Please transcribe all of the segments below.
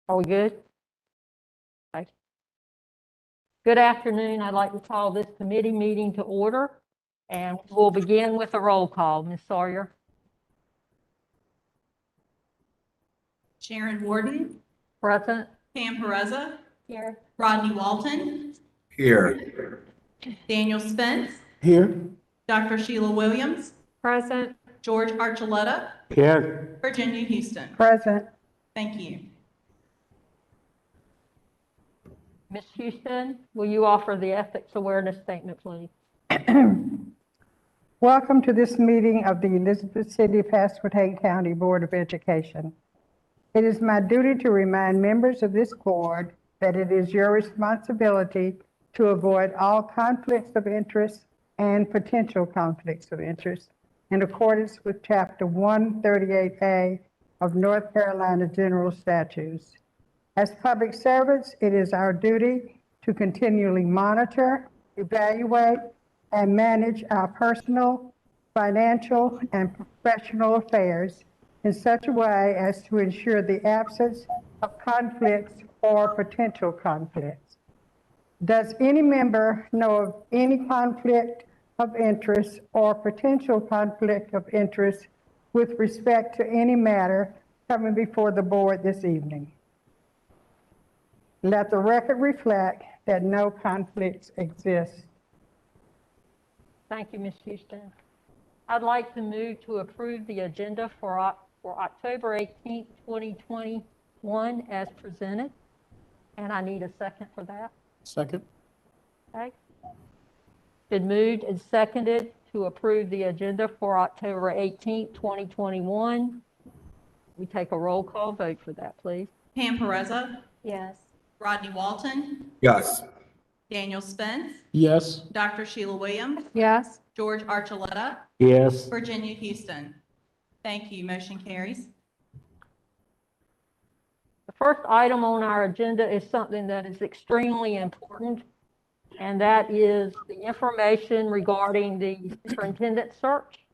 Are we good? Okay. Good afternoon. I'd like to call this committee meeting to order, and we'll begin with a roll call. Ms. Sawyer. Sharon Warden. Present. Pam Pereza. Here. Rodney Walton. Here. Daniel Spence. Here. Dr. Sheila Williams. Present. George Archuleta. Here. Virginia Houston. Present. Thank you. Ms. Houston, will you offer the ethics awareness statement, please? Welcome to this meeting of the Elizabeth City Pasquotank County Board of Education. It is my duty to remind members of this board that it is your responsibility to avoid all conflicts of interest and potential conflicts of interest in accordance with Chapter 138A of North Carolina General Statutes. As public servants, it is our duty to continually monitor, evaluate, and manage our personal, financial, and professional affairs in such a way as to ensure the absence of conflicts or potential conflicts. Does any member know of any conflict of interest or potential conflict of interest with respect to any matter coming before the board this evening? Let the record reflect that no conflicts exist. Thank you, Ms. Houston. I'd like to move to approve the agenda for October 18th, 2021 as presented. And I need a second for that. Second. Okay. Been moved and seconded to approve the agenda for October 18th, 2021. We take a roll call vote for that, please. Pam Pereza. Yes. Rodney Walton. Yes. Daniel Spence. Yes. Dr. Sheila Williams. Yes. George Archuleta. Yes. Virginia Houston. Thank you. Motion carries. The first item on our agenda is something that is extremely important, and that is the information regarding the superintendent search.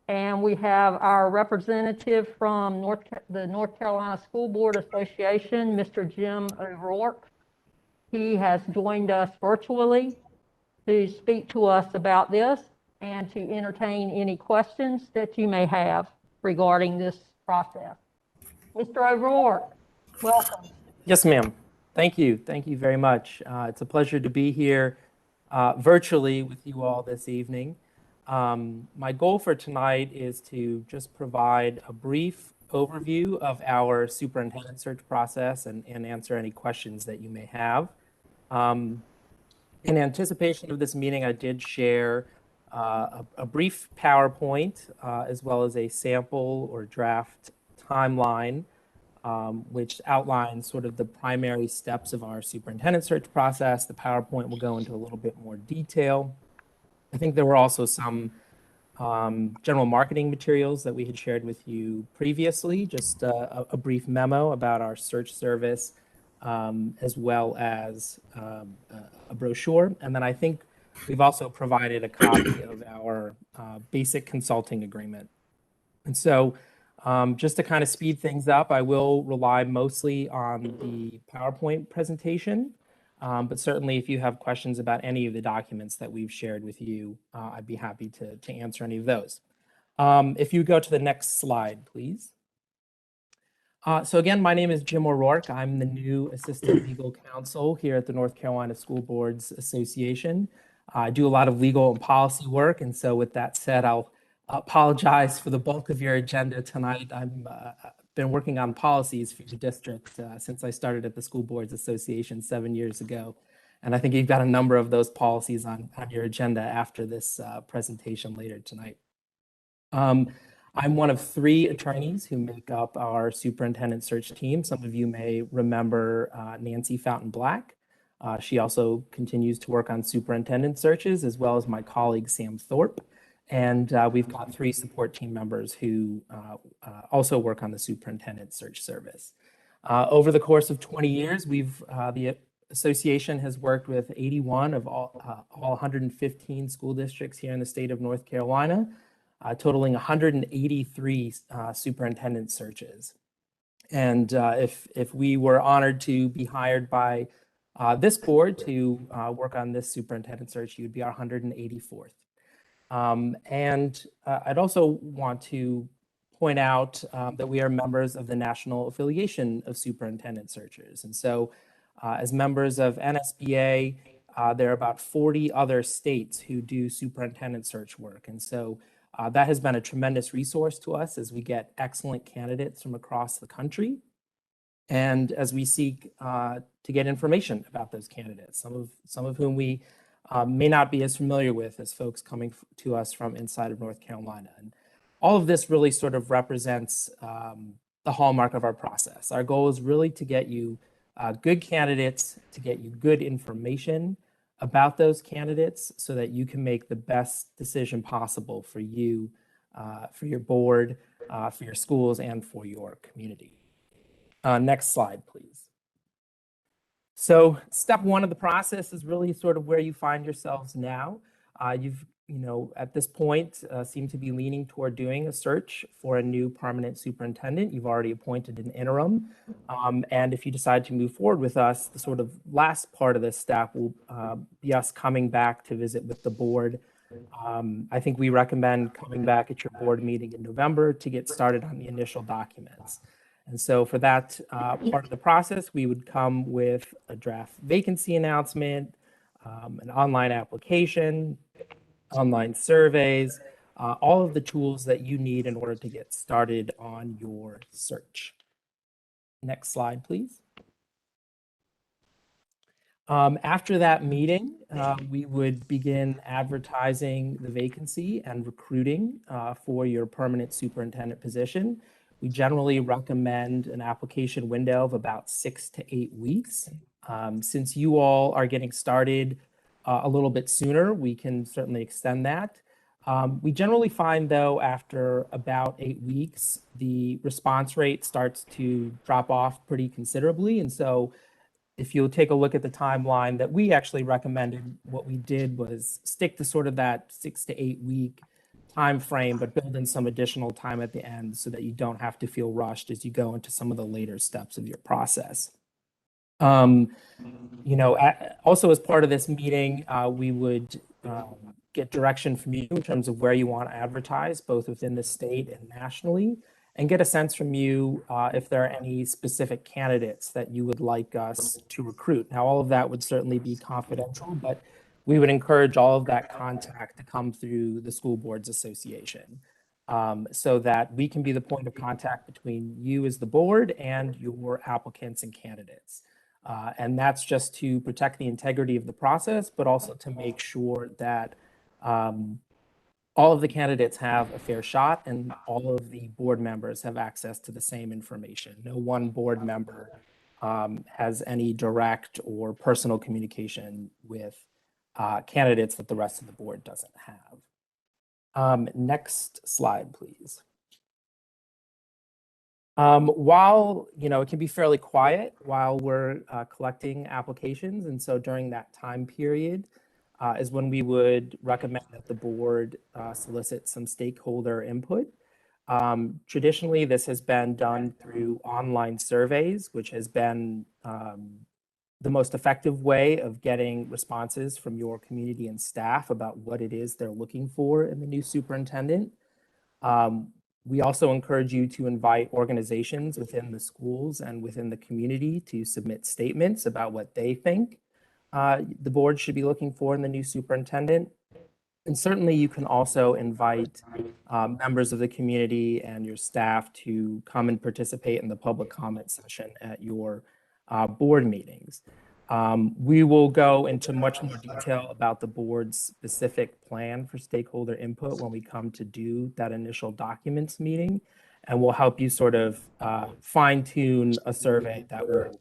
And we have our representative from the North Carolina School Board Association, Mr. Jim O'Rourke. He has joined us virtually to speak to us about this and to entertain any questions that you may have regarding this process. Mr. O'Rourke, welcome. Yes, ma'am. Thank you. Thank you very much. It's a pleasure to be here virtually with you all this evening. My goal for tonight is to just provide a brief overview of our superintendent search process and answer any questions that you may have. In anticipation of this meeting, I did share a brief PowerPoint as well as a sample or draft timeline which outlines sort of the primary steps of our superintendent search process. The PowerPoint will go into a little bit more detail. I think there were also some general marketing materials that we had shared with you previously, just a brief memo about our search service, as well as a brochure. And then I think we've also provided a copy of our basic consulting agreement. And so just to kind of speed things up, I will rely mostly on the PowerPoint presentation. But certainly if you have questions about any of the documents that we've shared with you, I'd be happy to answer any of those. If you go to the next slide, please. So again, my name is Jim O'Rourke. I'm the new Assistant Legal Counsel here at the North Carolina School Boards Association. I do a lot of legal and policy work, and so with that said, I'll apologize for the bulk of your agenda tonight. I've been working on policies for your district since I started at the School Boards Association 7 years ago. And I think you've got a number of those policies on your agenda after this presentation later tonight. I'm one of 3 attorneys who make up our superintendent search team. Some of you may remember Nancy Fountain Black. She also continues to work on superintendent searches, as well as my colleague Sam Thorpe. And we've got 3 support team members who also work on the superintendent search service. Over the course of 20 years, the association has worked with 81 of all 115 school districts here in the state of North Carolina, totaling 183 superintendent searches. And if we were honored to be hired by this board to work on this superintendent search, you would be our 184th. I'd also want to point out that we are members of the National Affiliation of Superintendent Searchers. And so as members of NSBA, there are about 40 other states who do superintendent search work. And so that has been a tremendous resource to us as we get excellent candidates from across the country. And as we seek to get information about those candidates, some of whom we may not be as familiar with as folks coming to us from inside of North Carolina. And all of this really sort of represents the hallmark of our process. Our goal is really to get you good candidates, to get you good information about those candidates so that you can make the best decision possible for you, for your board, for your schools, and for your community. Next slide, please. So step one of the process is really sort of where you find yourselves now. You've, at this point, seem to be leaning toward doing a search for a new permanent superintendent. You've already appointed an interim. And if you decide to move forward with us, the sort of last part of this step will be us coming back to visit with the board. I think we recommend coming back at your board meeting in November to get started on the initial documents. And so for that part of the process, we would come with a draft vacancy announcement, an online application, online surveys, all of the tools that you need in order to get started on your search. Next slide, please. After that meeting, we would begin advertising the vacancy and recruiting for your permanent superintendent position. We generally recommend an application window of about 6 to 8 weeks. Since you all are getting started a little bit sooner, we can certainly extend that. We generally find, though, after about 8 weeks, the response rate starts to drop off pretty considerably. And so if you'll take a look at the timeline that we actually recommended, what we did was stick to sort of that 6 to 8 week time frame, but build in some additional time at the end so that you don't have to feel rushed as you go into some of the later steps of your process. Also as part of this meeting, we would get direction from you in terms of where you want to advertise, both within the state and nationally, and get a sense from you if there are any specific candidates that you would like us to recruit. Now, all of that would certainly be confidential, but we would encourage all of that contact to come through the School Boards Association so that we can be the point of contact between you as the board and your applicants and candidates. And that's just to protect the integrity of the process, but also to make sure that all of the candidates have a fair shot and all of the board members have access to the same information. No one board member has any direct or personal communication with candidates that the rest of the board doesn't have. Next slide, please. While, it can be fairly quiet while we're collecting applications. And so during that time period is when we would recommend that the board solicit some stakeholder input. Traditionally, this has been done through online surveys, which has been the most effective way of getting responses from your community and staff about what it is they're looking for in the new superintendent. We also encourage you to invite organizations within the schools and within the community to submit statements about what they think the board should be looking for in the new superintendent. And certainly you can also invite members of the community and your staff to come and participate in the public comment session at your board meetings. We will go into much more detail about the board's specific plan for stakeholder input when we come to do that initial documents meeting, and we'll help you sort of fine tune a survey that will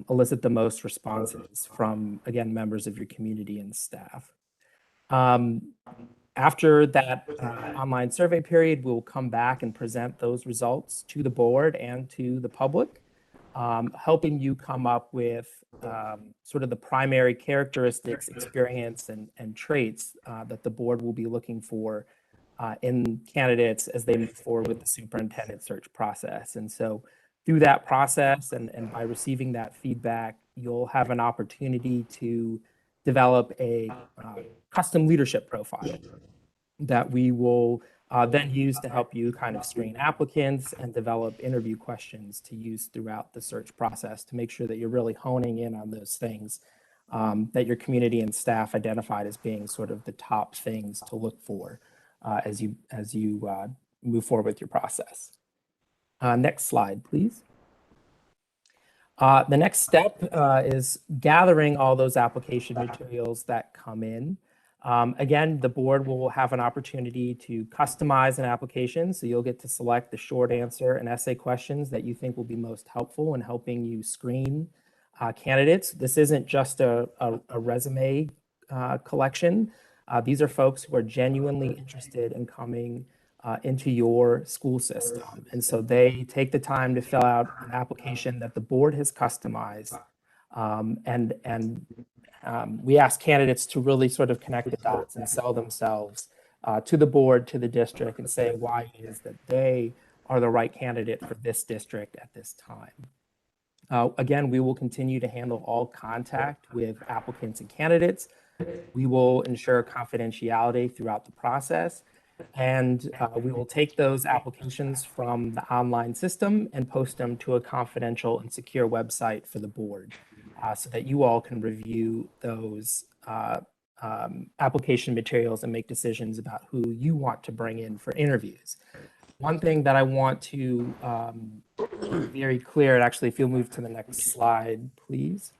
elicit the most responses from, again, members of your community and staff. After that online survey period, we'll come back and present those results to the board and to the public, helping you come up with sort of the primary characteristics, experience, and traits that the board will be looking for in candidates as they move forward with the superintendent search process. And so Through that process and by receiving that feedback, you'll have an opportunity to develop a custom leadership profile that we will then use to help you kind of screen applicants and develop interview questions to use throughout the search process to make sure that you're really honing in on those things that your community and staff identified as being sort of the top things to look for as you move forward with your process. Next slide, please. The next step is gathering all those application materials that come in. Again, the board will have an opportunity to customize an application, so you'll get to select the short answer and essay questions that you think will be most helpful in helping you screen candidates. This isn't just a resume collection. These are folks who are genuinely interested in coming into your school system. And so they take the time to fill out an application that the board has customized. We ask candidates to really sort of connect the dots and sell themselves to the board, to the district, and say why it is that they are the right candidate for this district at this time. Again, we will continue to handle all contact with applicants and candidates. We will ensure confidentiality throughout the process. And we will take those applications from the online system and post them to a confidential and secure website for the board so that you all can review those application materials and make decisions about who you want to bring in for interviews. One thing that I want to be very clear, and actually if you'll move to the next slide, please,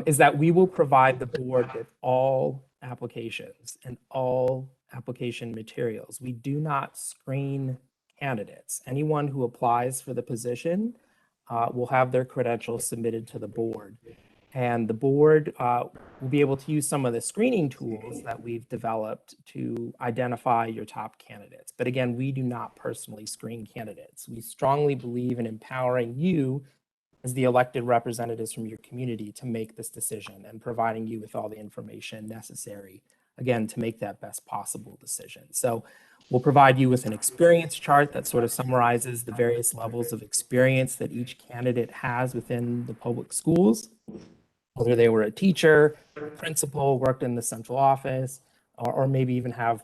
is that we will provide the board with all applications and all application materials. We do not screen candidates. Anyone who applies for the position will have their credentials submitted to the board. And the board will be able to use some of the screening tools that we've developed to identify your top candidates. But again, we do not personally screen candidates. We strongly believe in empowering you as the elected representatives from your community to make this decision and providing you with all the information necessary, again, to make that best possible decision. So we'll provide you with an experience chart that sort of summarizes the various levels of experience that each candidate has within the public schools, whether they were a teacher, principal, worked in the central office, or maybe even have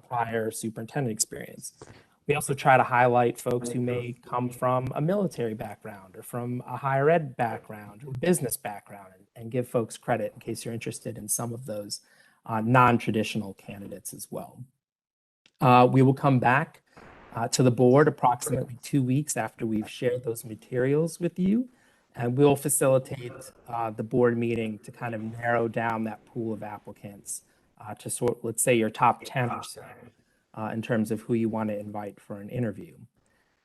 prior superintendent experience. We also try to highlight folks who may come from a military background or from a higher ed background or business background and give folks credit in case you're interested in some of those non-traditional candidates as well. We will come back to the board approximately 2 weeks after we've shared those materials with you, and we'll facilitate the board meeting to kind of narrow down that pool of applicants to sort, let's say, your top 10 or so. In terms of who you want to invite for an interview.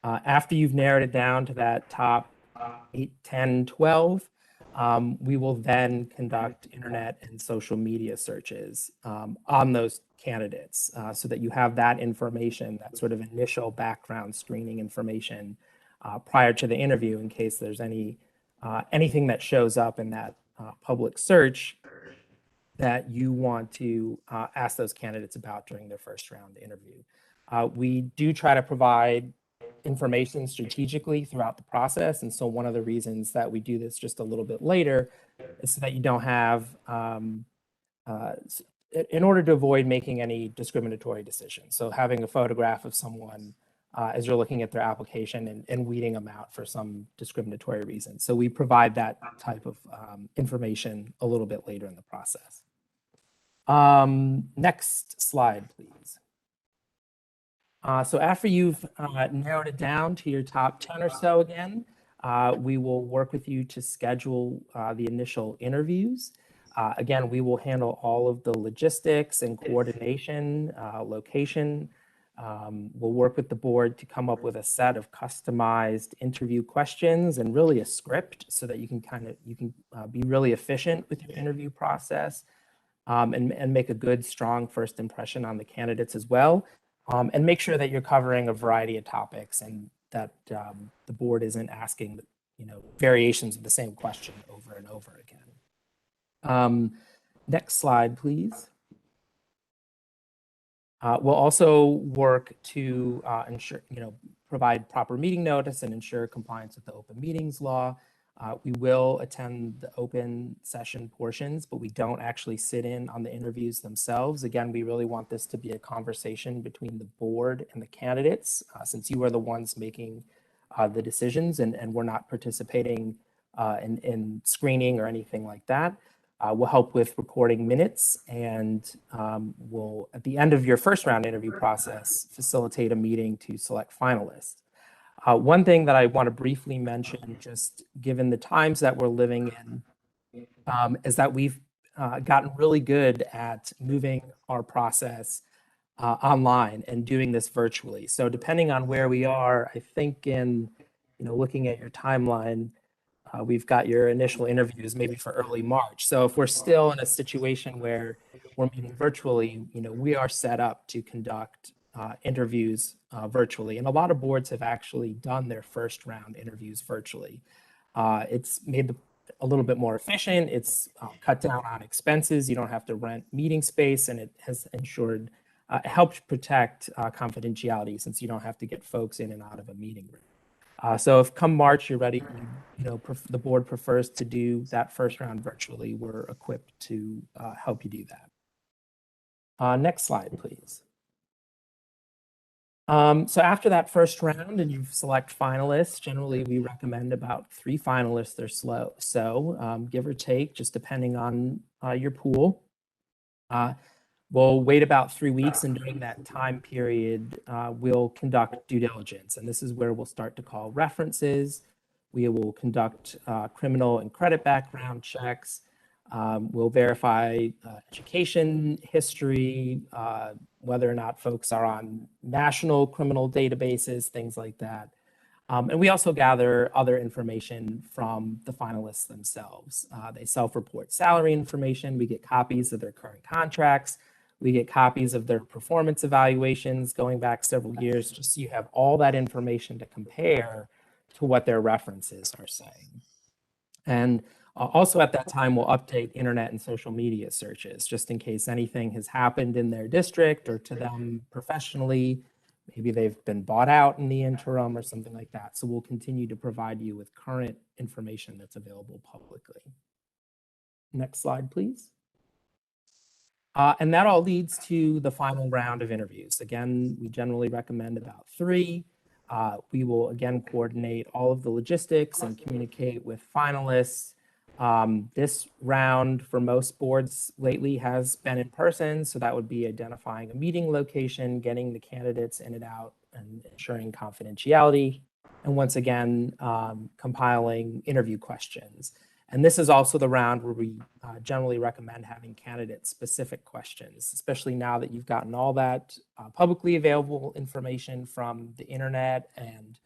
After you've narrowed it down to that top 8, 10, 12, we will then conduct internet and social media searches on those candidates so that you have that information, that sort of initial background screening information prior to the interview in case there's anything that shows up in that public search that you want to ask those candidates about during their first round interview. We do try to provide information strategically throughout the process. And so one of the reasons that we do this just a little bit later is so that you don't have, in order to avoid making any discriminatory decisions. So having a photograph of someone as you're looking at their application and weeding them out for some discriminatory reason. So we provide that type of information a little bit later in the process. Next slide, please. So after you've narrowed it down to your top 10 or so again, we will work with you to schedule the initial interviews. Again, we will handle all of the logistics and coordination, location. We'll work with the board to come up with a set of customized interview questions and really a script so that you can be really efficient with your interview process and make a good, strong first impression on the candidates as well. And make sure that you're covering a variety of topics and that the board isn't asking, variations of the same question over and over again. Next slide, please. We'll also work to ensure, provide proper meeting notice and ensure compliance with the open meetings law. We will attend the open session portions, but we don't actually sit in on the interviews themselves. Again, we really want this to be a conversation between the board and the candidates, since you are the ones making the decisions, and we're not participating in screening or anything like that. We'll help with recording minutes, and we'll, at the end of your first round interview process, facilitate a meeting to select finalists. One thing that I want to briefly mention, just given the times that we're living in, is that we've gotten really good at moving our process online and doing this virtually. So depending on where we are, I think in, looking at your timeline, we've got your initial interviews maybe for early March. So if we're still in a situation where we're meeting virtually, we are set up to conduct interviews virtually. And a lot of boards have actually done their first round interviews virtually. It's made a little bit more efficient. It's cut down on expenses. You don't have to rent meeting space, and it has ensured, it helps protect confidentiality, since you don't have to get folks in and out of a meeting room. So if come March you're ready, the board prefers to do that first round virtually, we're equipped to help you do that. Next slide, please. So after that first round and you select finalists, generally we recommend about 3 finalists or so, give or take, just depending on your pool. We'll wait about 3 weeks, and during that time period, we'll conduct due diligence. And this is where we'll start to call references. We will conduct criminal and credit background checks. We'll verify education history, whether or not folks are on national criminal databases, things like that. And we also gather other information from the finalists themselves. They self-report salary information. We get copies of their current contracts. We get copies of their performance evaluations going back several years, just so you have all that information to compare to what their references are saying. And also at that time, we'll update internet and social media searches, just in case anything has happened in their district or to them professionally. Maybe they've been bought out in the interim or something like that. So we'll continue to provide you with current information that's available publicly. Next slide, please. And that all leads to the final round of interviews. Again, we generally recommend about 3. We will again coordinate all of the logistics and communicate with finalists. This round for most boards lately has been in person, so that would be identifying a meeting location, getting the candidates in and out, and ensuring confidentiality, and once again, compiling interview questions. And this is also the round where we generally recommend having candidate-specific questions, especially now that you've gotten all that publicly available information from the internet and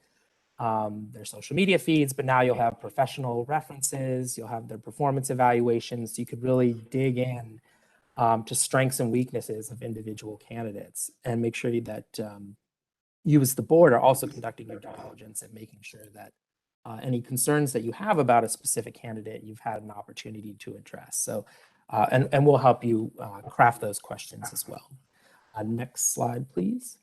their social media feeds, but now you'll have professional references, you'll have their performance evaluations, so you could really dig in to strengths and weaknesses of individual candidates and make sure that you as the board are also conducting your due diligence and making sure that any concerns that you have about a specific candidate, you've had an opportunity to address. So, and we'll help you craft those questions as well. Next slide, please.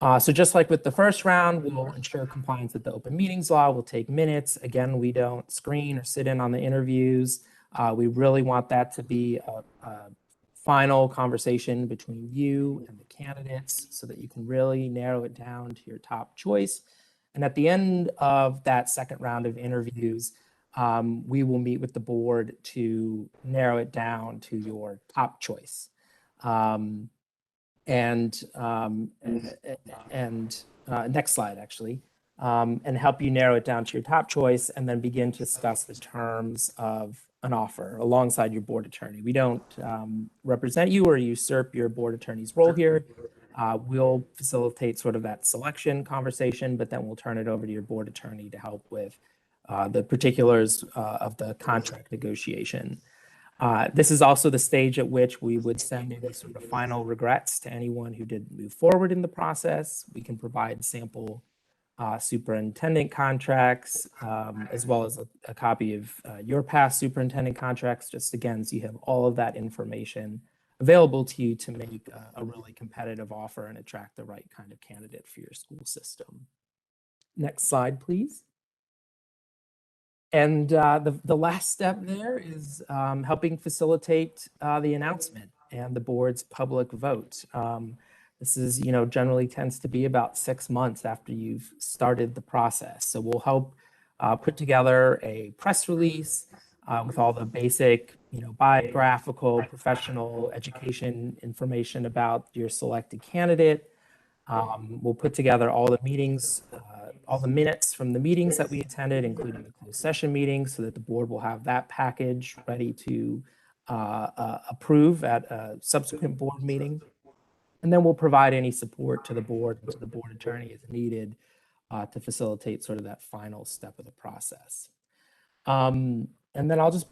So just like with the first round, we'll ensure compliance with the open meetings law. We'll take minutes. Again, we don't screen or sit in on the interviews. We really want that to be a final conversation between you and the candidates so that you can really narrow it down to your top choice. And at the end of that second round of interviews, we will meet with the board to narrow it down to your top choice. Next slide, actually, and help you narrow it down to your top choice, and then begin to discuss the terms of an offer alongside your board attorney. We don't represent you or usurp your board attorney's role here. We'll facilitate sort of that selection conversation, but then we'll turn it over to your board attorney to help with the particulars of the contract negotiation. This is also the stage at which we would send in sort of final regrets to anyone who didn't move forward in the process. We can provide sample superintendent contracts, as well as a copy of your past superintendent contracts, just again, so you have all of that information available to you to make a really competitive offer and attract the right kind of candidate for your school system. Next slide, please. And the last step there is helping facilitate the announcement and the board's public vote. This is, generally tends to be about 6 months after you've started the process. So we'll help put together a press release with all the basic, biographical, professional education information about your selected candidate. We'll put together all the meetings, all the minutes from the meetings that we attended, including the closed session meetings, so that the board will have that package ready to approve at a subsequent board meeting. And then we'll provide any support to the board and to the board attorney as needed to facilitate sort of that final step of the process. And then I'll just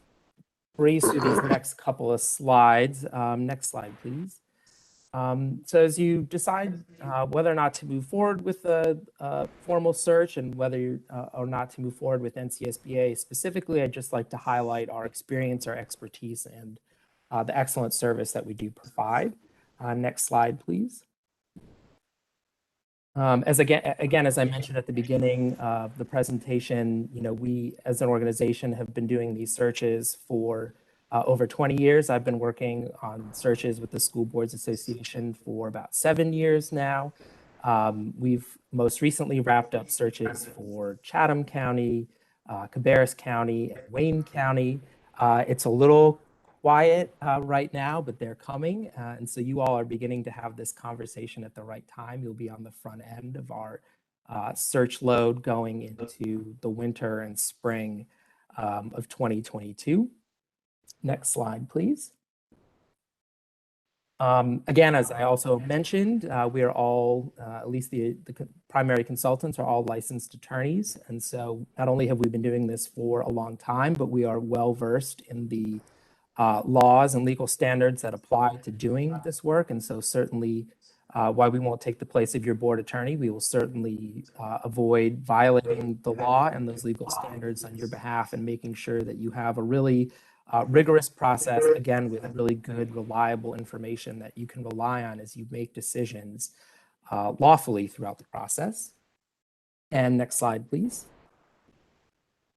breeze through these next couple of slides. Next slide, please. So as you decide whether or not to move forward with a formal search and whether or not to move forward with NCSBA specifically, I'd just like to highlight our experience, our expertise, and the excellent service that we do provide. Next slide, please. As I mentioned at the beginning of the presentation, we as an organization have been doing these searches for over 20 years. I've been working on searches with the School Boards Association for about 7 years now. We've most recently wrapped up searches for Chatham County, Cabarrus County, and Wayne County. It's a little quiet right now, but they're coming. And so you all are beginning to have this conversation at the right time. You'll be on the front end of our search load going into the winter and spring of 2022. Next slide, please. Again, as I also mentioned, we are all, at least the primary consultants are all licensed attorneys. And so not only have we been doing this for a long time, but we are well versed in the laws and legal standards that apply to doing this work. And so certainly, while we won't take the place of your board attorney, we will certainly avoid violating the law and those legal standards on your behalf and making sure that you have a really rigorous process, again, with really good, reliable information that you can rely on as you make decisions lawfully throughout the process. And next slide, please.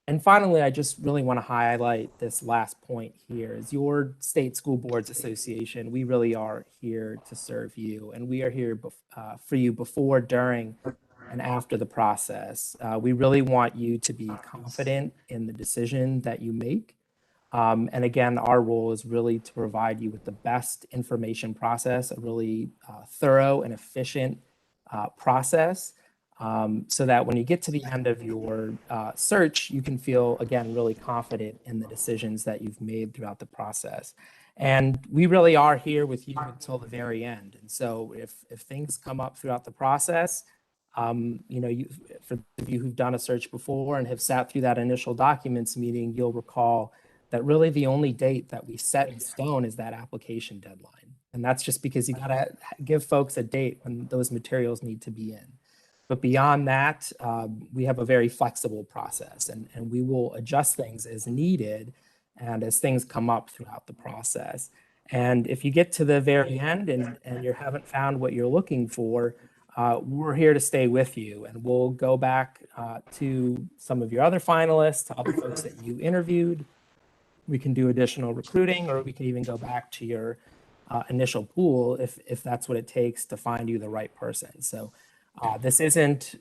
And finally, I just really want to highlight this last point here. As your state school boards association, we really are here to serve you, and we are here for you before, during, and after the process. We really want you to be confident in the decision that you make. And again, our role is really to provide you with the best information process, a really thorough and efficient process, so that when you get to the end of your search, you can feel, again, really confident in the decisions that you've made throughout the process. And we really are here with you until the very end. And so if things come up throughout the process, for those of you who've done a search before and have sat through that initial documents meeting, you'll recall that really the only date that we set in stone is that application deadline. And that's just because you gotta give folks a date when those materials need to be in. But beyond that, we have a very flexible process, and we will adjust things as needed and as things come up throughout the process. And if you get to the very end and you haven't found what you're looking for, we're here to stay with you, and we'll go back to some of your other finalists, to other folks that you interviewed. We can do additional recruiting, or we can even go back to your initial pool if that's what it takes to find you the right person. So this isn't,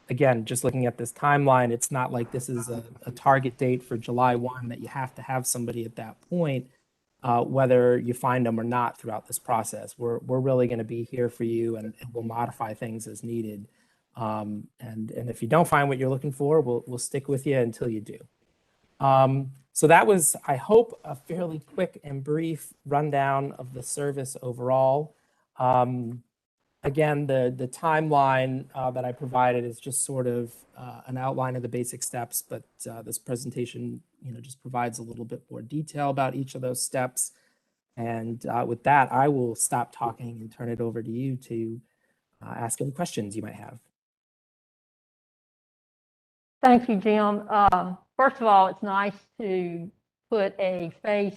again, just looking at this timeline, it's not like this is a target date for July 1 that you have to have somebody at that point, whether you find them or not throughout this process. We're really going to be here for you, and we'll modify things as needed. And if you don't find what you're looking for, we'll stick with you until you do. So that was, I hope, a fairly quick and brief rundown of the service overall. Again, the timeline that I provided is just sort of an outline of the basic steps, but this presentation, just provides a little bit more detail about each of those steps. And with that, I will stop talking and turn it over to you to ask any questions you might have. Thank you, Jim. First of all, it's nice to put a face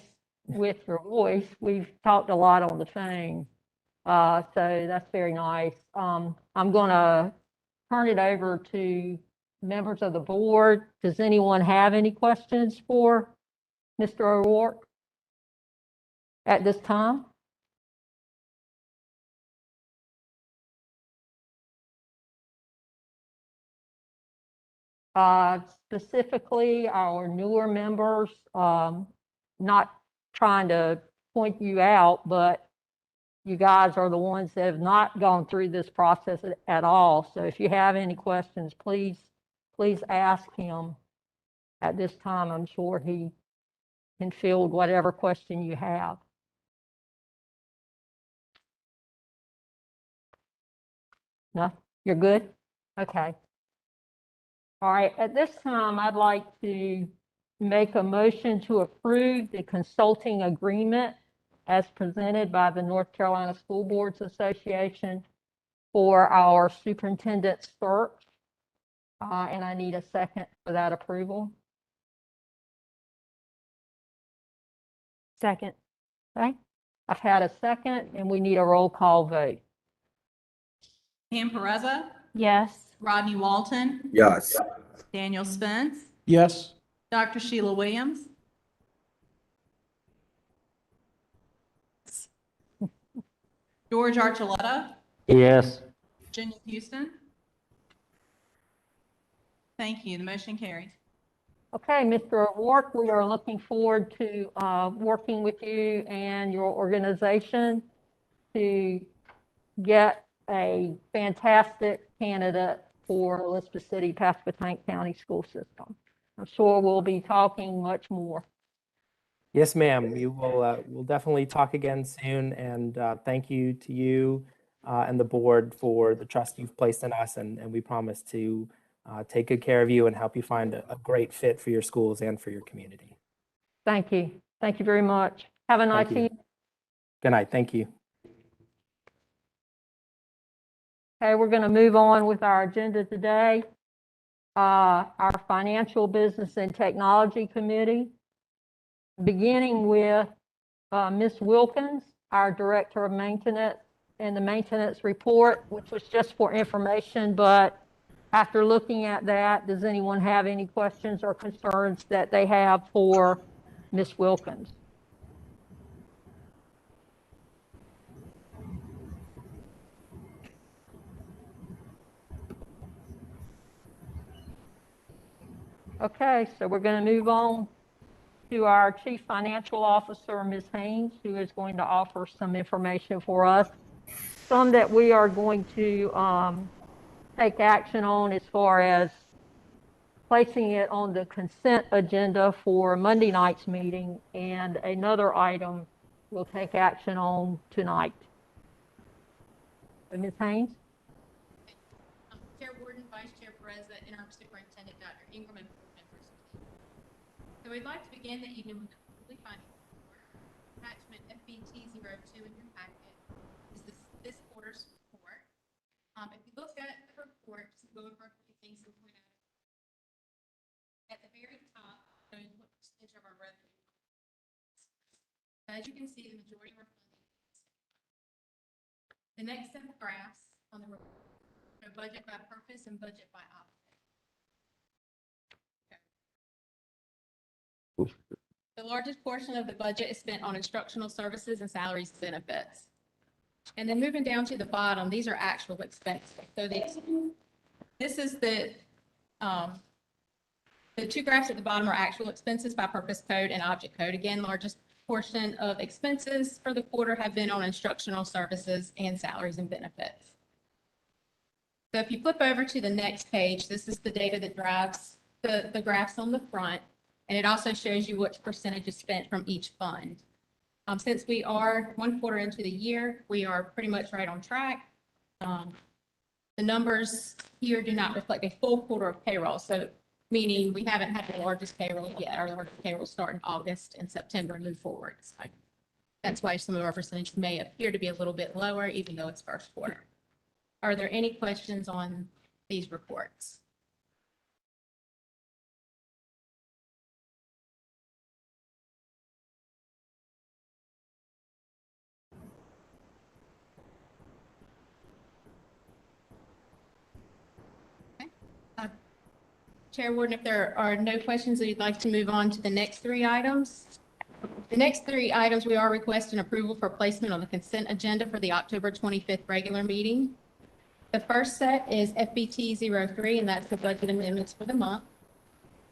with your voice. We've talked a lot on the phone, so that's very nice. I'm going to turn it over to members of the board. Does anyone have any questions for Mr. O'Rourke at this time? Specifically, our newer members, not trying to point you out, but you guys are the ones that have not gone through this process at all. So if you have any questions, please ask him at this time. I'm sure he can field whatever question you have. No, you're good? Okay. All right, at this time, I'd like to make a motion to approve the consulting agreement as presented by the North Carolina School Boards Association for our superintendent search. And I need a second for that approval. Second. Okay, I've had a second, and we need a roll call vote. Pam Perezza, Yes. Rodney Walton, Yes. Daniel Spence, Yes. Dr. Sheila Williams, George Archuleta, Yes. Virginia Houston. Thank you. The motion carries. Okay, Mr. O'Rourke, we are looking forward to working with you and your organization to get a fantastic candidate for Elizabeth City, Pasquotank County School System. I'm sure we'll be talking much more. Yes, ma'am. We will we'll definitely talk again soon. And thank you to you and the board for the trust you've placed in us. And we promise to take good care of you and help you find a great fit for your schools and for your community. Thank you. Thank you very much. Have a nice Thank you. evening. Good night. Thank you. Okay, we're going to move on with our agenda today. Our Financial Business and Technology Committee, beginning with Ms. Wilkins, our Director of Maintenance, and the maintenance report, which was just for information, but after looking at that, does anyone have any questions or concerns that they have for Ms. Wilkins? Okay, so we're going to move on to our Chief Financial Officer, Ms. Haynes, who is going to offer some information for us. Some that we are going to take action on as far as placing it on the consent agenda for Monday night's meeting, and another item we'll take action on tonight. Ms. Haynes? Chair Warden, Vice Chair Perezza, Interim Superintendent Dr. Ingram, and board members. So we'd like to begin the evening with the quarterly financial report. Attachment FBT02 in your packet is this quarter's report. If you look at the report, just go over a few things and point out. At the very top, shows what percentage of our revenue. As you can see, the majority of our funding. The next set of graphs on the report. Budget by purpose and budget by object. The largest portion of the budget is spent on instructional services and salaries and benefits. And then moving down to the bottom, these are actual expenses. So this is the two graphs at the bottom are actual expenses by purpose code and object code. Again, largest portion of expenses for the quarter have been on instructional services and salaries and benefits. So if you flip over to the next page, this is the data that drives the graphs on the front, and it also shows you which percentage is spent from each fund. Since we are 1 quarter into the year, we are pretty much right on track. The numbers here do not reflect a full quarter of payroll, so meaning we haven't had the largest payroll yet. Our largest payroll start in August and September and move forward. So that's why some of our percentages may appear to be a little bit lower, even though it's first quarter. Are there any questions on these reports? Chair Warden, if there are no questions, we'd like to move on to the next three items. The next three items, we are requesting approval for placement on the consent agenda for the October 25th regular meeting. The first set is FBT 03, and that's the budget amendments for the month.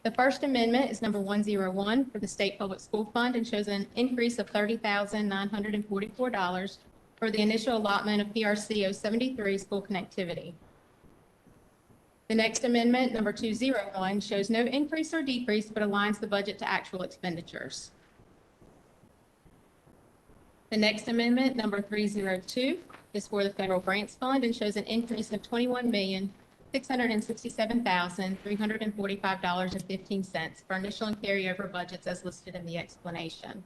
The first amendment is number 101 for the State Public School Fund and shows an increase of $30,944 for the initial allotment of PRC 073 school connectivity. The next amendment, number 201, shows no increase or decrease, but aligns the budget to actual expenditures. The next amendment, number 302, is for the Federal Grants Fund and shows an increase of $21,667,345.15 for initial and carryover budgets as listed in the explanation.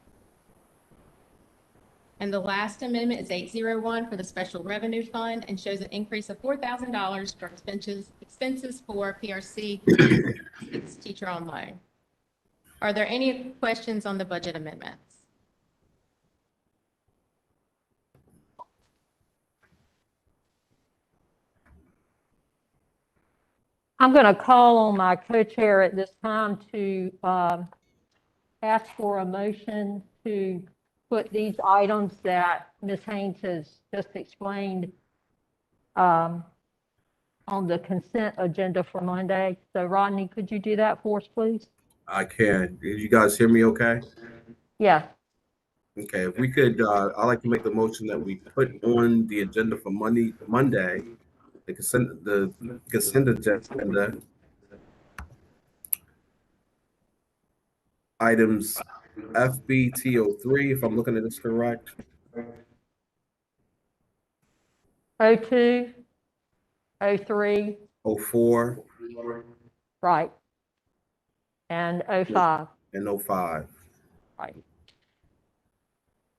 And the last amendment is 801 for the Special Revenue Fund and shows an increase of $4,000 for expenses for PRC it's teacher on loan. Are there any questions on the budget amendments? I'm going to call on my co-chair at this time to ask for a motion to put these items that Ms. Haynes has just explained on the consent agenda for Monday. So Rodney, could you do that for us, please? I can. Did you guys hear me okay? Yeah. Okay, if we could, I'd like to make the motion that we put on the agenda for Monday, the consent agenda. Items FBT03, if I'm looking at this correct. 02, 03, 04 right. And 05, and 05. right.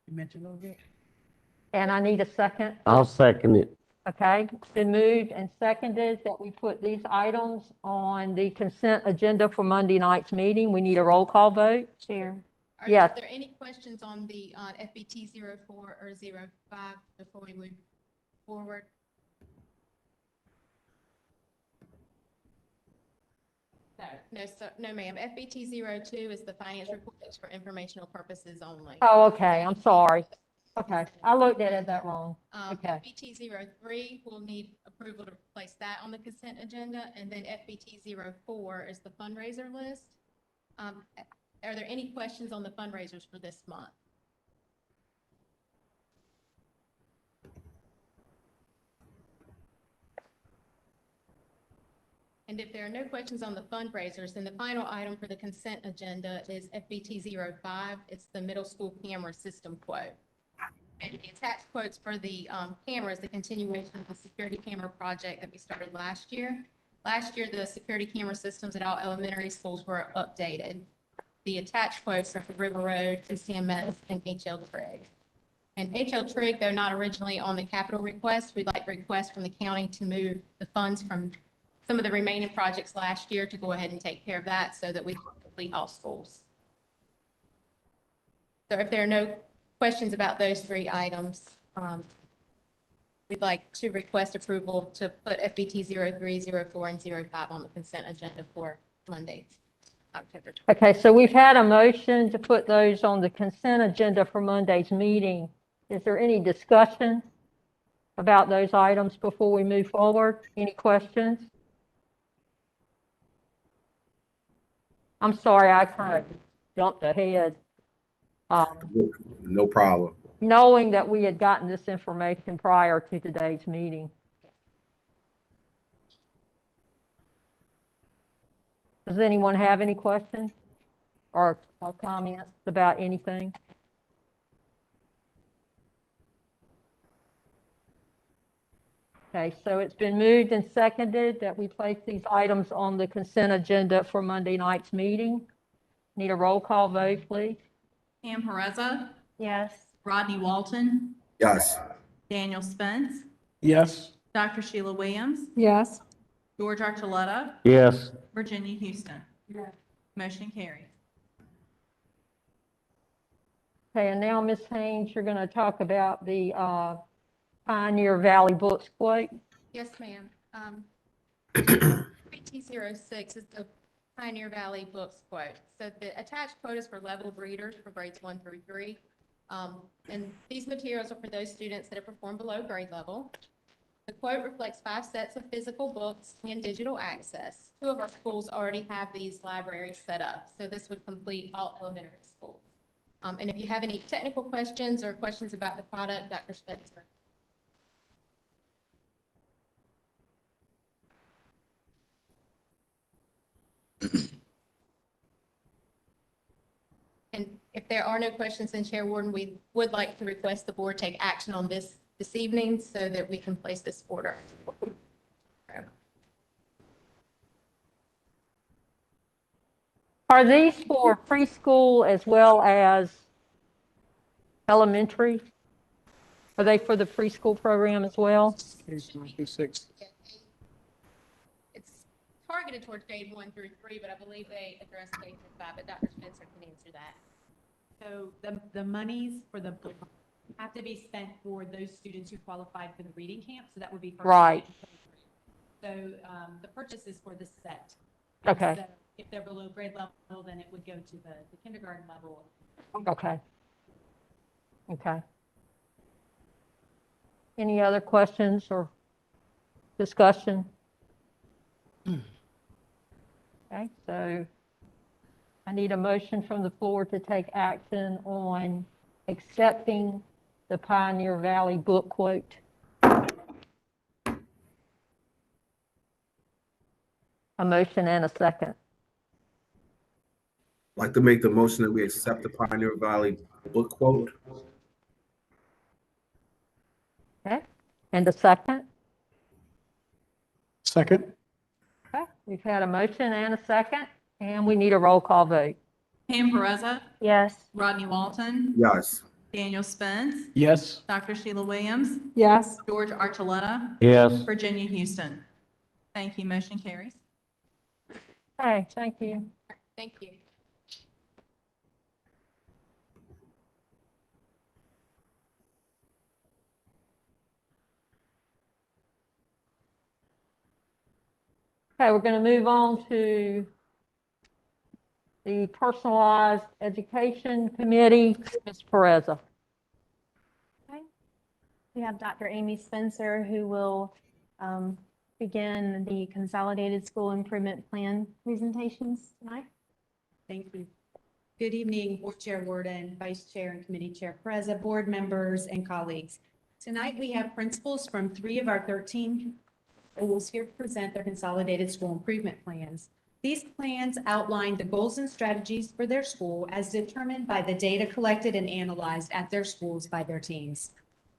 You mentioned those yet? And I need a second. I'll second it. Okay, it's been moved and seconded that we put these items on the consent agenda for Monday night's meeting. We need a roll call vote. Chair. Yes. Are there any questions on the FBT 04 or 05 before we move forward? No, no, ma'am. FBT 02 is the finance report that's for informational purposes only. Oh, okay, I'm sorry. Okay, I looked at it that wrong. Okay. FBT 03 will need approval to place that on the consent agenda, and then FBT 04 is the fundraiser list. Are there any questions on the fundraisers for this month? And if there are no questions on the fundraisers, then the final item for the consent agenda is FBT 05. It's the middle school camera system quote. And the attached quotes for the cameras, the continuation of the security camera project that we started last year. Last year, the security camera systems at all elementary schools were updated. The attached quotes are for River Road, CCMS, and HL Trigg. And HL Trigg, though not originally on the capital request, we'd like to request from the county to move the funds from some of the remaining projects last year to go ahead and take care of that so that we can complete all schools. So if there are no questions about those three items, we'd like to request approval to put FBT 03, 04, and 05 on the consent agenda for Monday, October 20th. Okay, so we've had a motion to put those on the consent agenda for Monday's meeting. Is there any discussion about those items before we move forward? Any questions? I'm sorry, I kind of jumped ahead. No problem. Knowing that we had gotten this information prior to today's meeting. Does anyone have any questions or comments about anything? Okay, so it's been moved and seconded that we place these items on the consent agenda for Monday night's meeting. Need a roll call vote, please. Pam Perezza, Yes. Rodney Walton, Yes. Daniel Spence, Yes. Dr. Sheila Williams, Yes. George Archuleta, Yes. Virginia Houston. Motion carries. Okay, and now, Ms. Haynes, you're going to talk about the Pioneer Valley Books quote. Yes, ma'am. FBT 06 is the Pioneer Valley Books quote. So the attached quote is for level of readers for grades 1 through 3. And these materials are for those students that have performed below grade level. The quote reflects 5 sets of physical books and digital access. 2 of our schools already have these libraries set up, so this would complete all elementary schools. And if you have any technical questions or questions about the product, Dr. Spencer. And if there are no questions, then Chair Warden, we would like to request the board take action on this evening so that we can place this order. Are these for preschool as well as elementary? Are they for the preschool program as well? It's targeted towards grade 1 through 3, but I believe they address K through 5, but Dr. Spencer can answer that. So the monies for the book have to be spent for those students who qualified for the reading camp, so that would be first Right. grade. So the purchase is for the set. Okay. So if they're below grade level, then it would go to the kindergarten level. Okay. Okay. Any other questions or discussion? Okay, so I need a motion from the floor to take action on accepting the Pioneer Valley book quote. A motion and a second. I'd like to make the motion that we accept the Pioneer Valley book quote. Okay, and a second? Second. Okay, we've had a motion and a second, and we need a roll call vote. Pam Perezza, Yes. Rodney Walton, Yes. Daniel Spence, Yes. Dr. Sheila Williams, Yes. George Archuleta, Yes. Virginia Houston. Thank you. Motion carries. Okay, thank you. Thank you. Okay, we're going to move on to the Personalized Education Committee. Ms. Perezza. We have Dr. Amy Spencer, who will begin the Consolidated School Improvement Plan presentations tonight. Thank you. Good evening, Board Chair Warden, Vice Chair and Committee Chair Perezza, board members and colleagues. Tonight, we have principals from 3 of our 13 schools here to present their Consolidated School Improvement Plans. These plans outline the goals and strategies for their school as determined by the data collected and analyzed at their schools by their teams.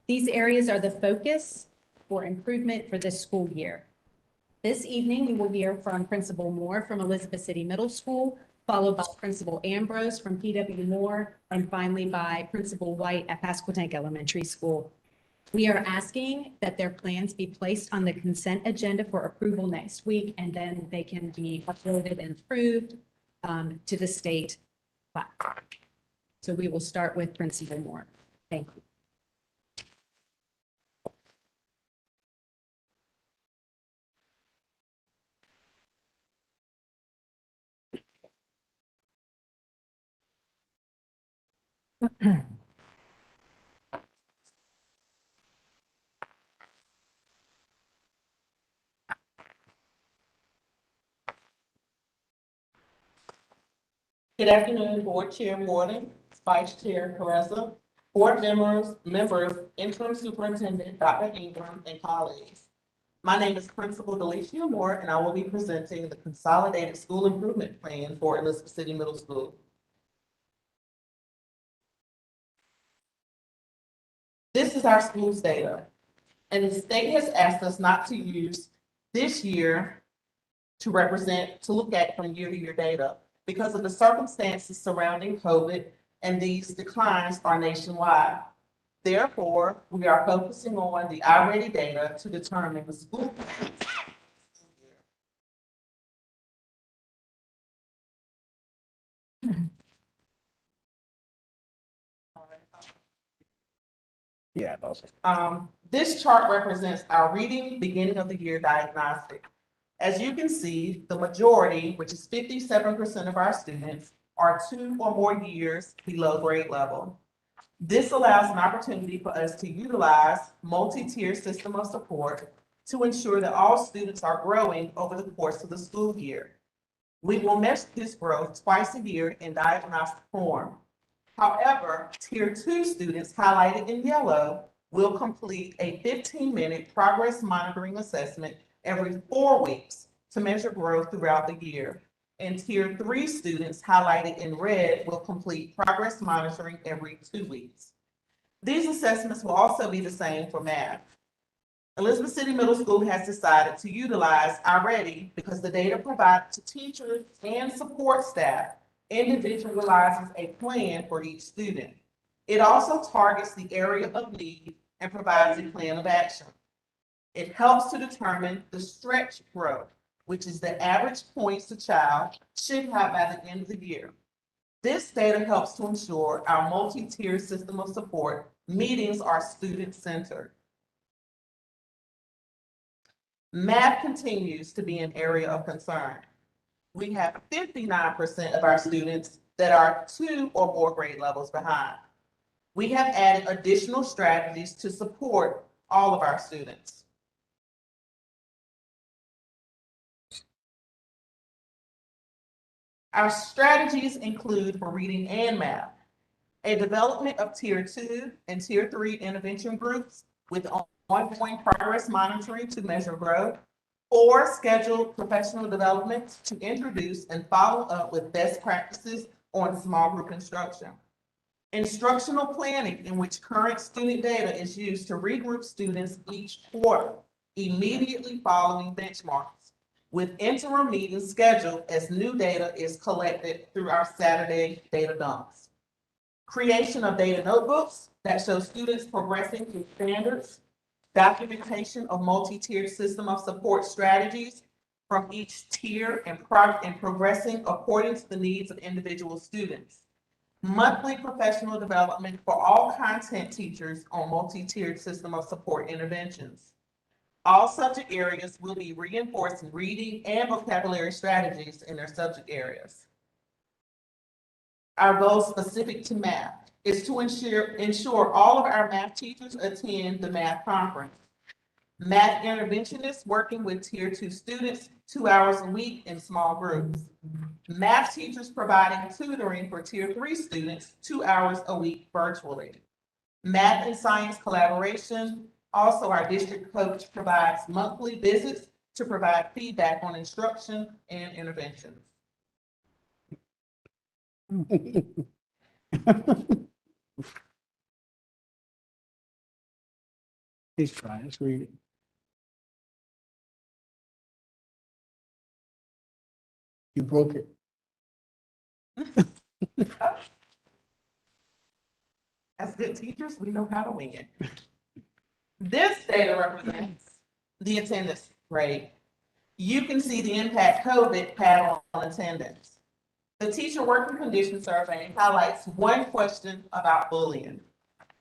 These areas are the focus for improvement for this school year. This evening, we will hear from Principal Moore from Elizabeth City Middle School, followed by Principal Ambrose from P.W. Moore, and finally by Principal White at Pasquotank Elementary School. We are asking that their plans be placed on the consent agenda for approval next week, and then they can be uploaded and approved to the state platform. So we will start with Principal Moore. Thank you. Good afternoon, Board Chair Warden, Vice Chair Perezza, board members, interim superintendent, Dr. Ingram, and colleagues. My name is Principal Delicia Moore, and I will be presenting the Consolidated School Improvement Plan for Elizabeth City Middle School. This is our school's data, and the state has asked us not to use this year to look at from year-to-year data, because of the circumstances surrounding COVID, and these declines are nationwide. Therefore, we are focusing on the already data to determine the school. Yeah, This chart represents our reading beginning of the year diagnostic. As you can see, the majority, which is 57% of our students, are 2 or more years below grade level. This allows an opportunity for us to utilize multi-tier system of support to ensure that all students are growing over the course of the school year. We will measure this growth twice a year in diagnostic form. However, Tier 2 students highlighted in yellow will complete a 15-minute progress monitoring assessment every 4 weeks to measure growth throughout the year. And Tier 3 students highlighted in red will complete progress monitoring every 2 weeks. These assessments will also be the same for math. Elizabeth City Middle School has decided to utilize iReady because the data provided to teachers and support staff individualizes a plan for each student. It also targets the area of need and provides a plan of action. It helps to determine the stretch growth, which is the average points a child should have by the end of the year. This data helps to ensure our multi-tier system of support meetings are student-centered. Math continues to be an area of concern. We have 59% of our students that are 2 or more grade levels behind. We have added additional strategies to support all of our students. Our strategies include for reading and math, a development of Tier 2 and Tier 3 intervention groups with ongoing progress monitoring to measure growth, or scheduled professional development to introduce and follow up with best practices on small group instruction. Instructional planning, in which current student data is used to regroup students each quarter, immediately following benchmarks, with interim meetings scheduled as new data is collected through our Saturday data dumps. Creation of data notebooks that show students progressing through standards, documentation of multi-tiered system of support strategies from each tier and progressing according to the needs of individual students. Monthly professional development for all content teachers on multi-tiered system of support interventions. All subject areas will be reinforcing reading and vocabulary strategies in their subject areas. Our goal specific to math is to ensure all of our math teachers attend the math conference. Math interventionists working with Tier 2 students 2 hours a week in small groups. Math teachers providing tutoring for Tier 3 students 2 hours a week virtually. Math and science collaboration. Also, our district coach provides monthly visits to provide feedback on instruction and interventions. Please try, let's read it. You broke it. As good teachers, we know how to wing it. This data represents the attendance rate. You can see the impact COVID had on attendance. The teacher working condition survey highlights one question about bullying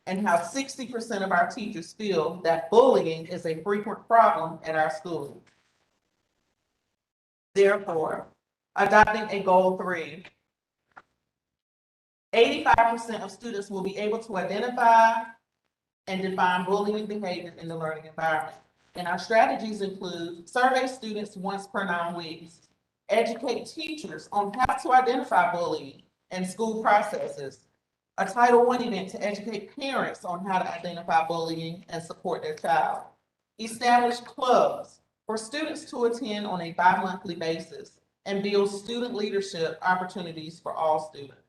and how 60% of our teachers feel that bullying is a frequent problem at our school. Therefore, adopting a goal 3, 85% of students will be able to identify and define bullying behavior in the learning environment. And our strategies include survey students once per 9 weeks, educate teachers on how to identify bullying and school processes, a Title I event to educate parents on how to identify bullying and support their child, establish clubs for students to attend on a bi-monthly basis, and build student leadership opportunities for all students.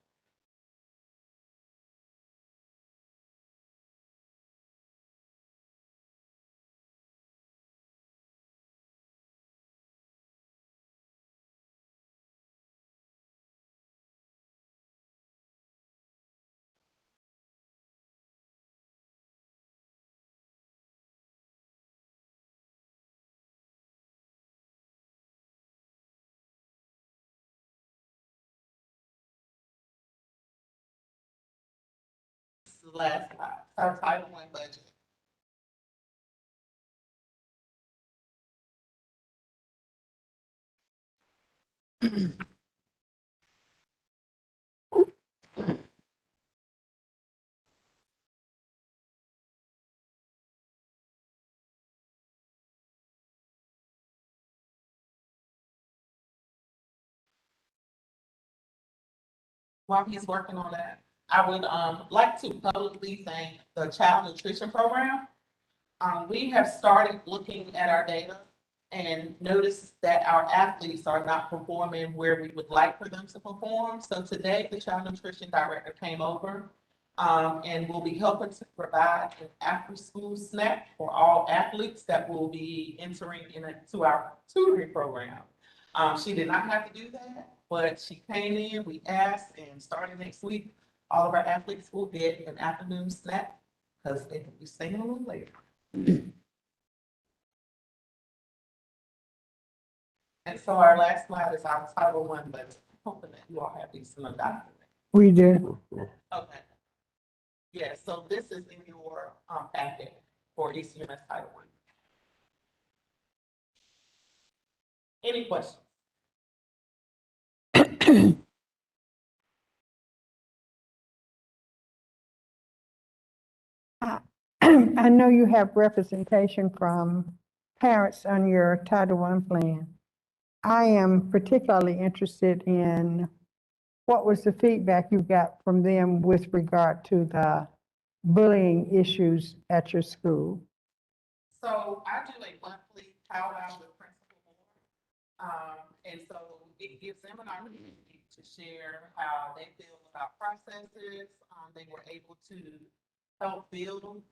The last slide, our Title I budget. While he's working on that, I would like to publicly thank the Child Nutrition Program. We have started looking at our data and noticed that our athletes are not performing where we would like for them to perform. So today, the Child Nutrition Director came over and will be helping to provide an after-school snack for all athletes that will be entering into our tutoring program. She did not have to do that, but she came in, we asked, and starting next week, all of our athletes will get an afternoon snack because they will be staying a little later. And so our last slide is our Title I budget. Hoping that you all have these in the document. We do. Okay. Yeah, so this is in your packet for ECMS Title I. Any questions? I know you have representation from parents on your Title I plan. I am particularly interested in what was the feedback you got from them with regard to the bullying issues at your school? So I do a monthly powwow with principal board. And so it gives them an opportunity to share how they feel about processes. They were able to help build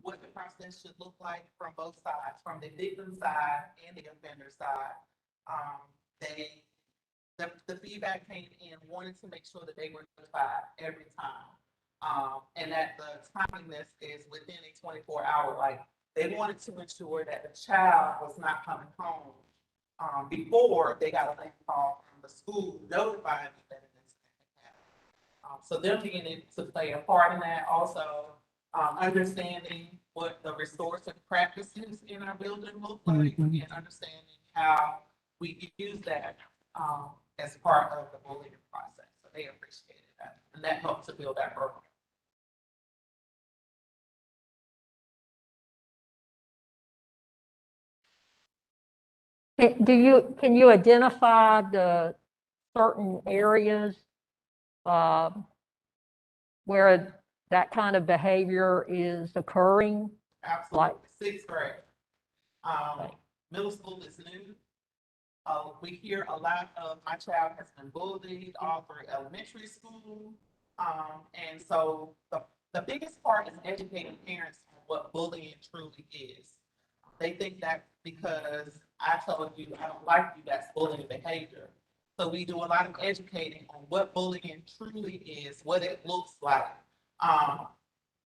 what the process should look like from both sides, from the victim side and the offender side. The feedback came in wanting to make sure that they were notified every time. And that the timeliness is within a 24-hour, like they wanted to ensure that the child was not coming home before they got a phone call from the school notifying them that an incident had happened. So them being able to play a part in that, also understanding what the restorative practices in our building look like and understanding how we use that as part of the bullying process. So they appreciated that, and that helped to build that program. Can you identify the certain areas where that kind of behavior is occurring? Absolutely. Sixth grade. Middle school is new. We hear a lot of my child has been bullied all through elementary school. And so the biggest part is educating parents on what bullying truly is. They think that because I told you I don't like you, that's bullying behavior. So we do a lot of educating on what bullying truly is, what it looks like.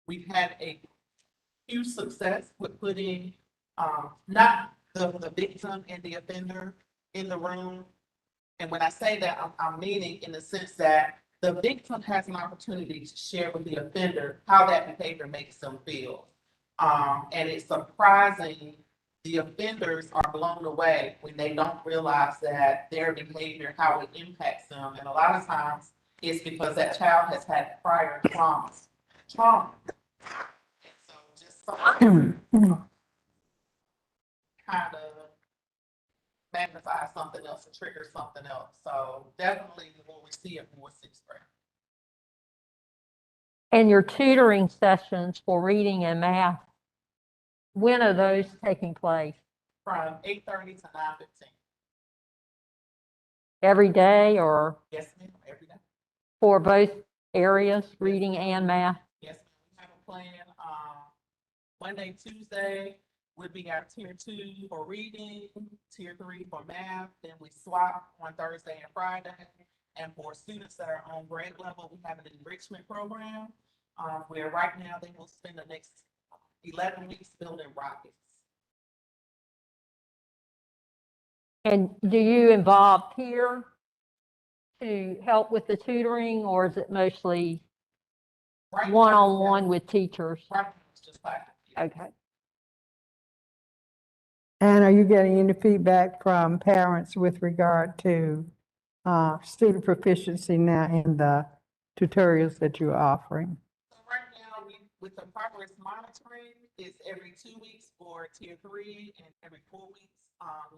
We've had a huge success with putting not the victim and the offender in the room. And when I say that, I'm meaning in the sense that the victim has an opportunity to share with the offender how that behavior makes them feel. And it's surprising, the offenders are blown away when they don't realize that their behavior, how it impacts them. And a lot of times it's because that child has had prior trauma. And so just kind of magnify something else and trigger something else. So definitely when we see it more sixth grade. And your tutoring sessions for reading and math, when are those taking place? From 8:30 to 9:15. Every day or Yes, ma'am, every day. for both areas, reading and math? Yes, ma'am. We have a plan. Monday, Tuesday would be our tier 2 for reading, tier 3 for math. Then we swap on Thursday and Friday. And for students that are on grade level, we have an enrichment program where right now they will spend the next 11 weeks building rockets. And do you involve peer to help with the tutoring, or is it mostly Right now, one-on-one with teachers? right now, it's just like. Okay. And are you getting any feedback from parents with regard to student proficiency now in the tutorials that you're offering? So right now, with the progress monitoring, it's every 2 weeks for tier 3 and every 4 weeks.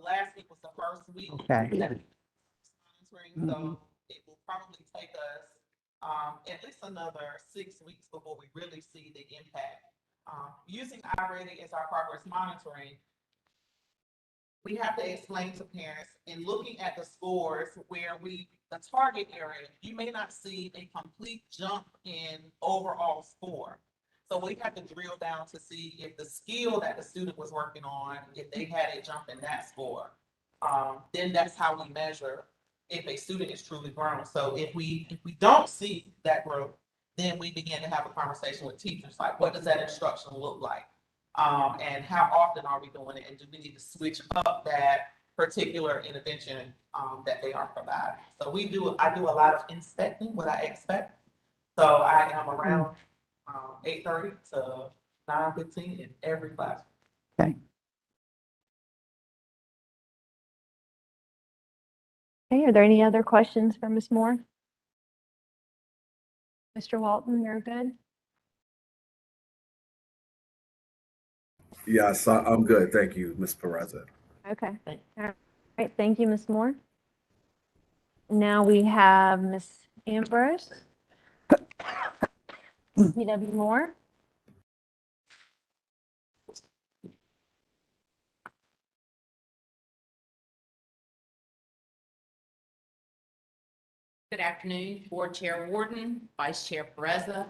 Last week was the first week. Okay. that we monitoring, so it will probably take us, at least another 6 weeks before we really see the impact. Using iReady as our progress monitoring, we have to explain to parents in looking at the scores where the target area, you may not see a complete jump in overall score. So we have to drill down to see if the skill that the student was working on, if they had a jump in that score. Then that's how we measure if a student is truly grown. So if we don't see that growth, then we begin to have a conversation with teachers, like what does that instruction look like? And how often are we doing it? And do we need to switch up that particular intervention that they are providing? So I do a lot of inspecting what I expect. So I am around 8:30 to 9:15 in every class. Okay. Okay, are there any other questions for Ms. Moore? Mr. Walton, you're good? Yes, I'm good. Thank you, Ms. Perez. Okay. All right, thank you, Ms. Moore. Now we have Ms. Ambrose. PW Moore. Good afternoon, Board Chair Warden, Vice Chair Pereza,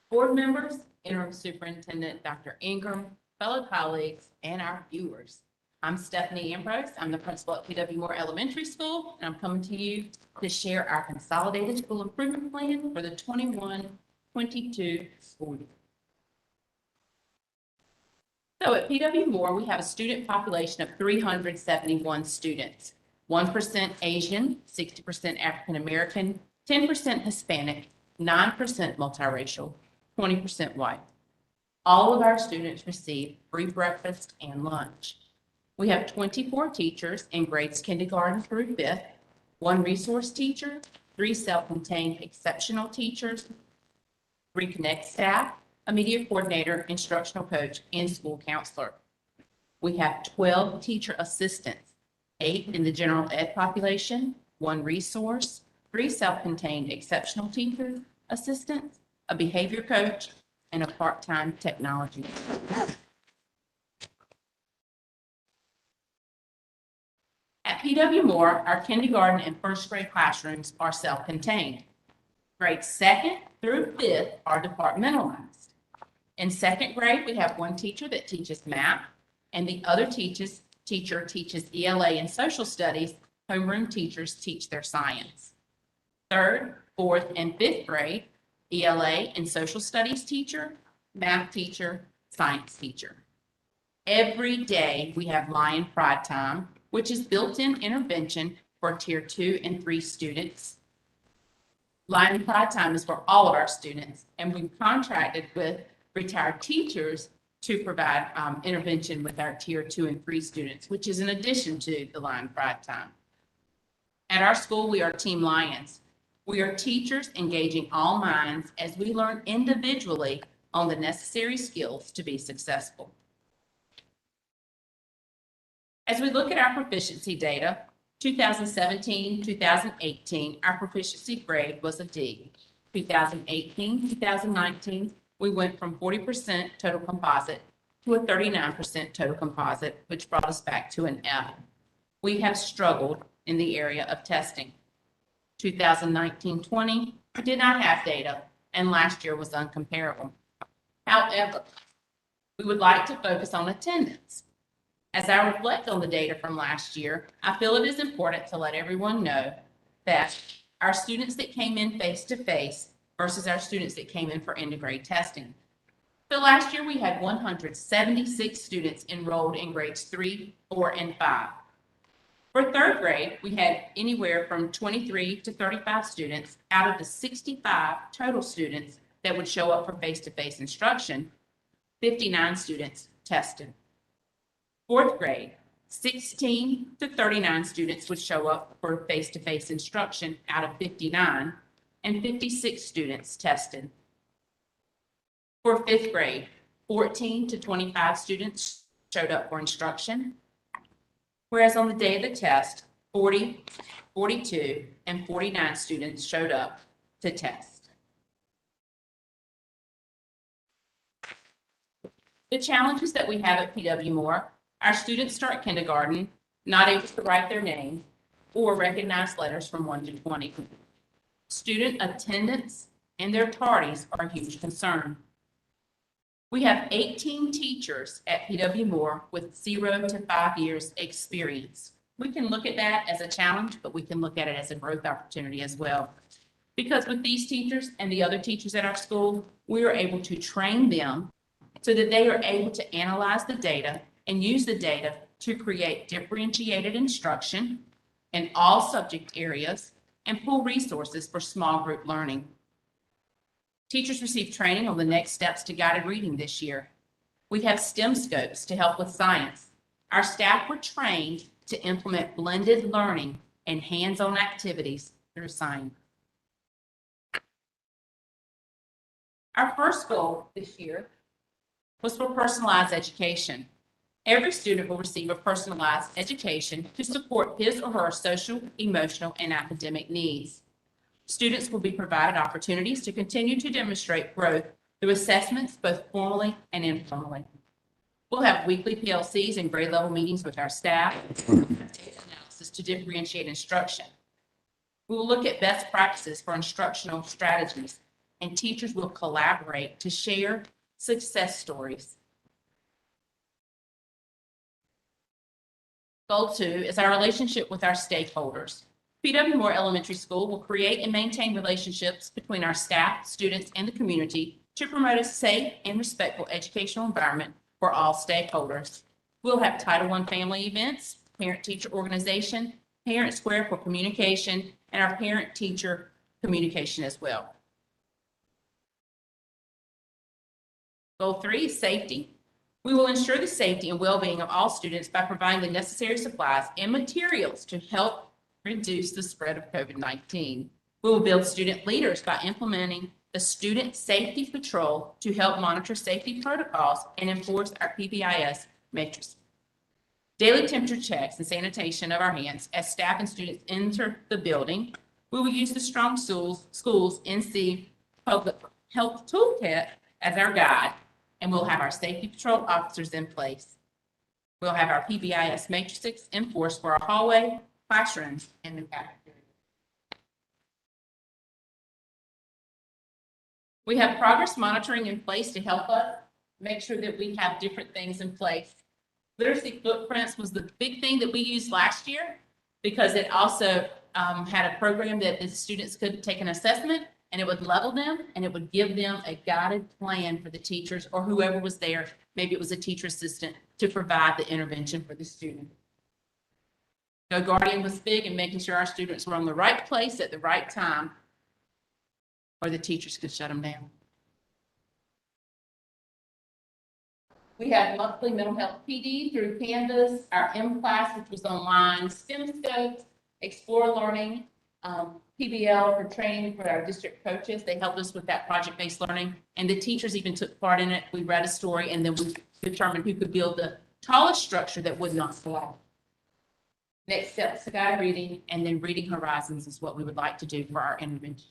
board members, Interim Superintendent Dr. Ingram, fellow colleagues, and our viewers. I'm Stephanie Ambrose. I'm the principal at PW Moore Elementary School, and I'm coming to you to share our Consolidated School Improvement Plan for the 21-22 school year. So at PW Moore, we have a student population of 371 students. 1% Asian, 60% African American, 10% Hispanic, 9% multiracial, 20% white. All of our students receive free breakfast and lunch. We have 24 teachers in grades kindergarten through 5th, 1 resource teacher, 3 self-contained exceptional teachers, 3 Connect staff, a media coordinator, instructional coach, and school counselor. We have 12 teacher assistants, 8 in the general ed population, 1 resource, 3 self-contained exceptional teacher assistants, a behavior coach, and a part-time technology. At PW Moore, our kindergarten and first grade classrooms are self-contained. Grades 2nd through 5th are departmentalized. In 2nd grade, we have 1 teacher that teaches math, and the other teacher teaches ELA and social studies. Homeroom teachers teach their science. 3rd, 4th, and 5th grade, ELA and social studies teacher, math teacher, science teacher. Every day we have Lion Pride Time, which is built-in intervention for tier 2 and 3 students. Lion Pride Time is for all of our students, and we've contracted with retired teachers to provide intervention with our tier 2 and 3 students, which is in addition to the Lion Pride Time. At our school, we are Team Lions. We are teachers engaging all minds as we learn individually on the necessary skills to be successful. As we look at our proficiency data, 2017, 2018, our proficiency grade was a D. 2018, 2019, we went from 40% total composite to a 39% total composite, which brought us back to an F. We have struggled in the area of testing. 2019-20, we did not have data, and last year was uncomparable. However, we would like to focus on attendance. As I reflect on the data from last year, I feel it is important to let everyone know that our students that came in face-to-face versus our students that came in for end-of-grade testing. So last year, we had 176 students enrolled in grades 3, 4, and 5. For 3rd grade, we had anywhere from 23 to 35 students out of the 65 total students that would show up for face-to-face instruction. 59 students tested. 4th grade, 16 to 39 students would show up for face-to-face instruction out of 59, and 56 students tested. For fifth grade, 14 to 25 students showed up for instruction, whereas on the day of the test, 40, 42, and 49 students showed up to test. The challenges that we have at PW Moore, our students start kindergarten not able to write their name or recognize letters from 1 to 20. Student attendance and their tardies are a huge concern. We have 18 teachers at PW Moore with 0 to 5 years experience. We can look at that as a challenge, but we can look at it as a growth opportunity as well. Because with these teachers and the other teachers at our school, we are able to train them so that they are able to analyze the data and use the data to create differentiated instruction in all subject areas and pull resources for small group learning. Teachers receive training on the next steps to guided reading this year. We have STEM scopes to help with science. Our staff were trained to implement blended learning and hands-on activities through science. Our first goal this year was for personalized education. Every student will receive a personalized education to support his or her social, emotional, and academic needs. Students will be provided opportunities to continue to demonstrate growth through assessments both formally and informally. We'll have weekly PLCs and grade level meetings with our staff, data analysis to differentiate instruction. We will look at best practices for instructional strategies, and teachers will collaborate to share success stories. Goal 2 is our relationship with our stakeholders. PW Moore Elementary School will create and maintain relationships between our staff, students, and the community to promote a safe and respectful educational environment for all stakeholders. We'll have Title I family events, parent-teacher organization, parent square for communication, and our parent-teacher communication as well. Goal 3 is safety. We will ensure the safety and well-being of all students by providing the necessary supplies and materials to help reduce the spread of COVID-19. We will build student leaders by implementing the Student Safety Patrol to help monitor safety protocols and enforce our PBIS matrix. Daily temperature checks and sanitation of our hands as staff and students enter the building. We will use the Strong Schools NC Public Health Toolkit as our guide, and we'll have our safety patrol officers in place. We'll have our PBIS matrices enforced for our hallway, classrooms, and the cafeteria. We have progress monitoring in place to help us make sure that we have different things in place. Literacy footprints was the big thing that we used last year because it also had a program that the students could take an assessment and it would level them and it would give them a guided plan for the teachers or whoever was there. Maybe it was a teacher assistant to provide the intervention for the student. Go Guardian was big in making sure our students were on the right place at the right time or the teachers could shut them down. We had monthly mental health PD through Canvas, our M class, which was online, STEM scopes, Explore Learning, PBL for training for our district coaches. They helped us with that project-based learning, and the teachers even took part in it. We read a story, and then we determined who could build the tallest structure that would not fall. Next steps to guide reading, and then reading horizons is what we would like to do for our intervention.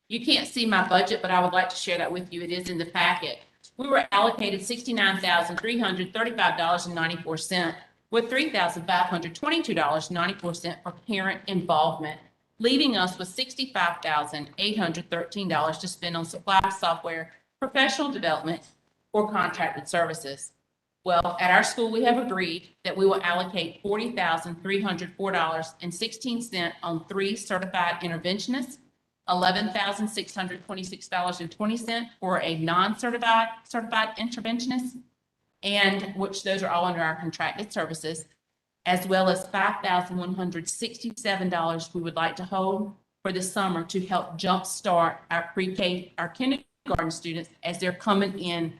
You can't see my budget, but I would like to share that with you. It is in the packet. We were allocated $69,335.94, with $3,522.94 for parent involvement, leaving us with $65,813 to spend on supplies, software, professional development, or contracted services. Well, at our school, we have agreed that we will allocate $40,304.16 on 3 certified interventionists, $11,626.20 for a non-certified interventionist, and which those are all under our contracted services, as well as $5,167 we would like to hold for the summer to help jumpstart our pre-K, our kindergarten students as they're coming in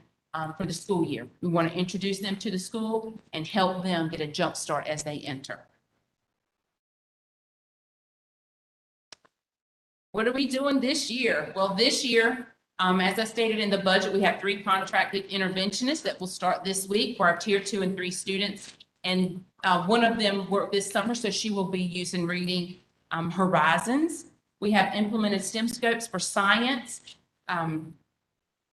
for the school year. We want to introduce them to the school and help them get a jump start as they enter. What are we doing this year? Well, this year, as I stated in the budget, we have 3 contracted interventionists that will start this week for our tier 2 and 3 students. And one of them worked this summer, so she will be using Reading Horizons. We have implemented STEM scopes for science,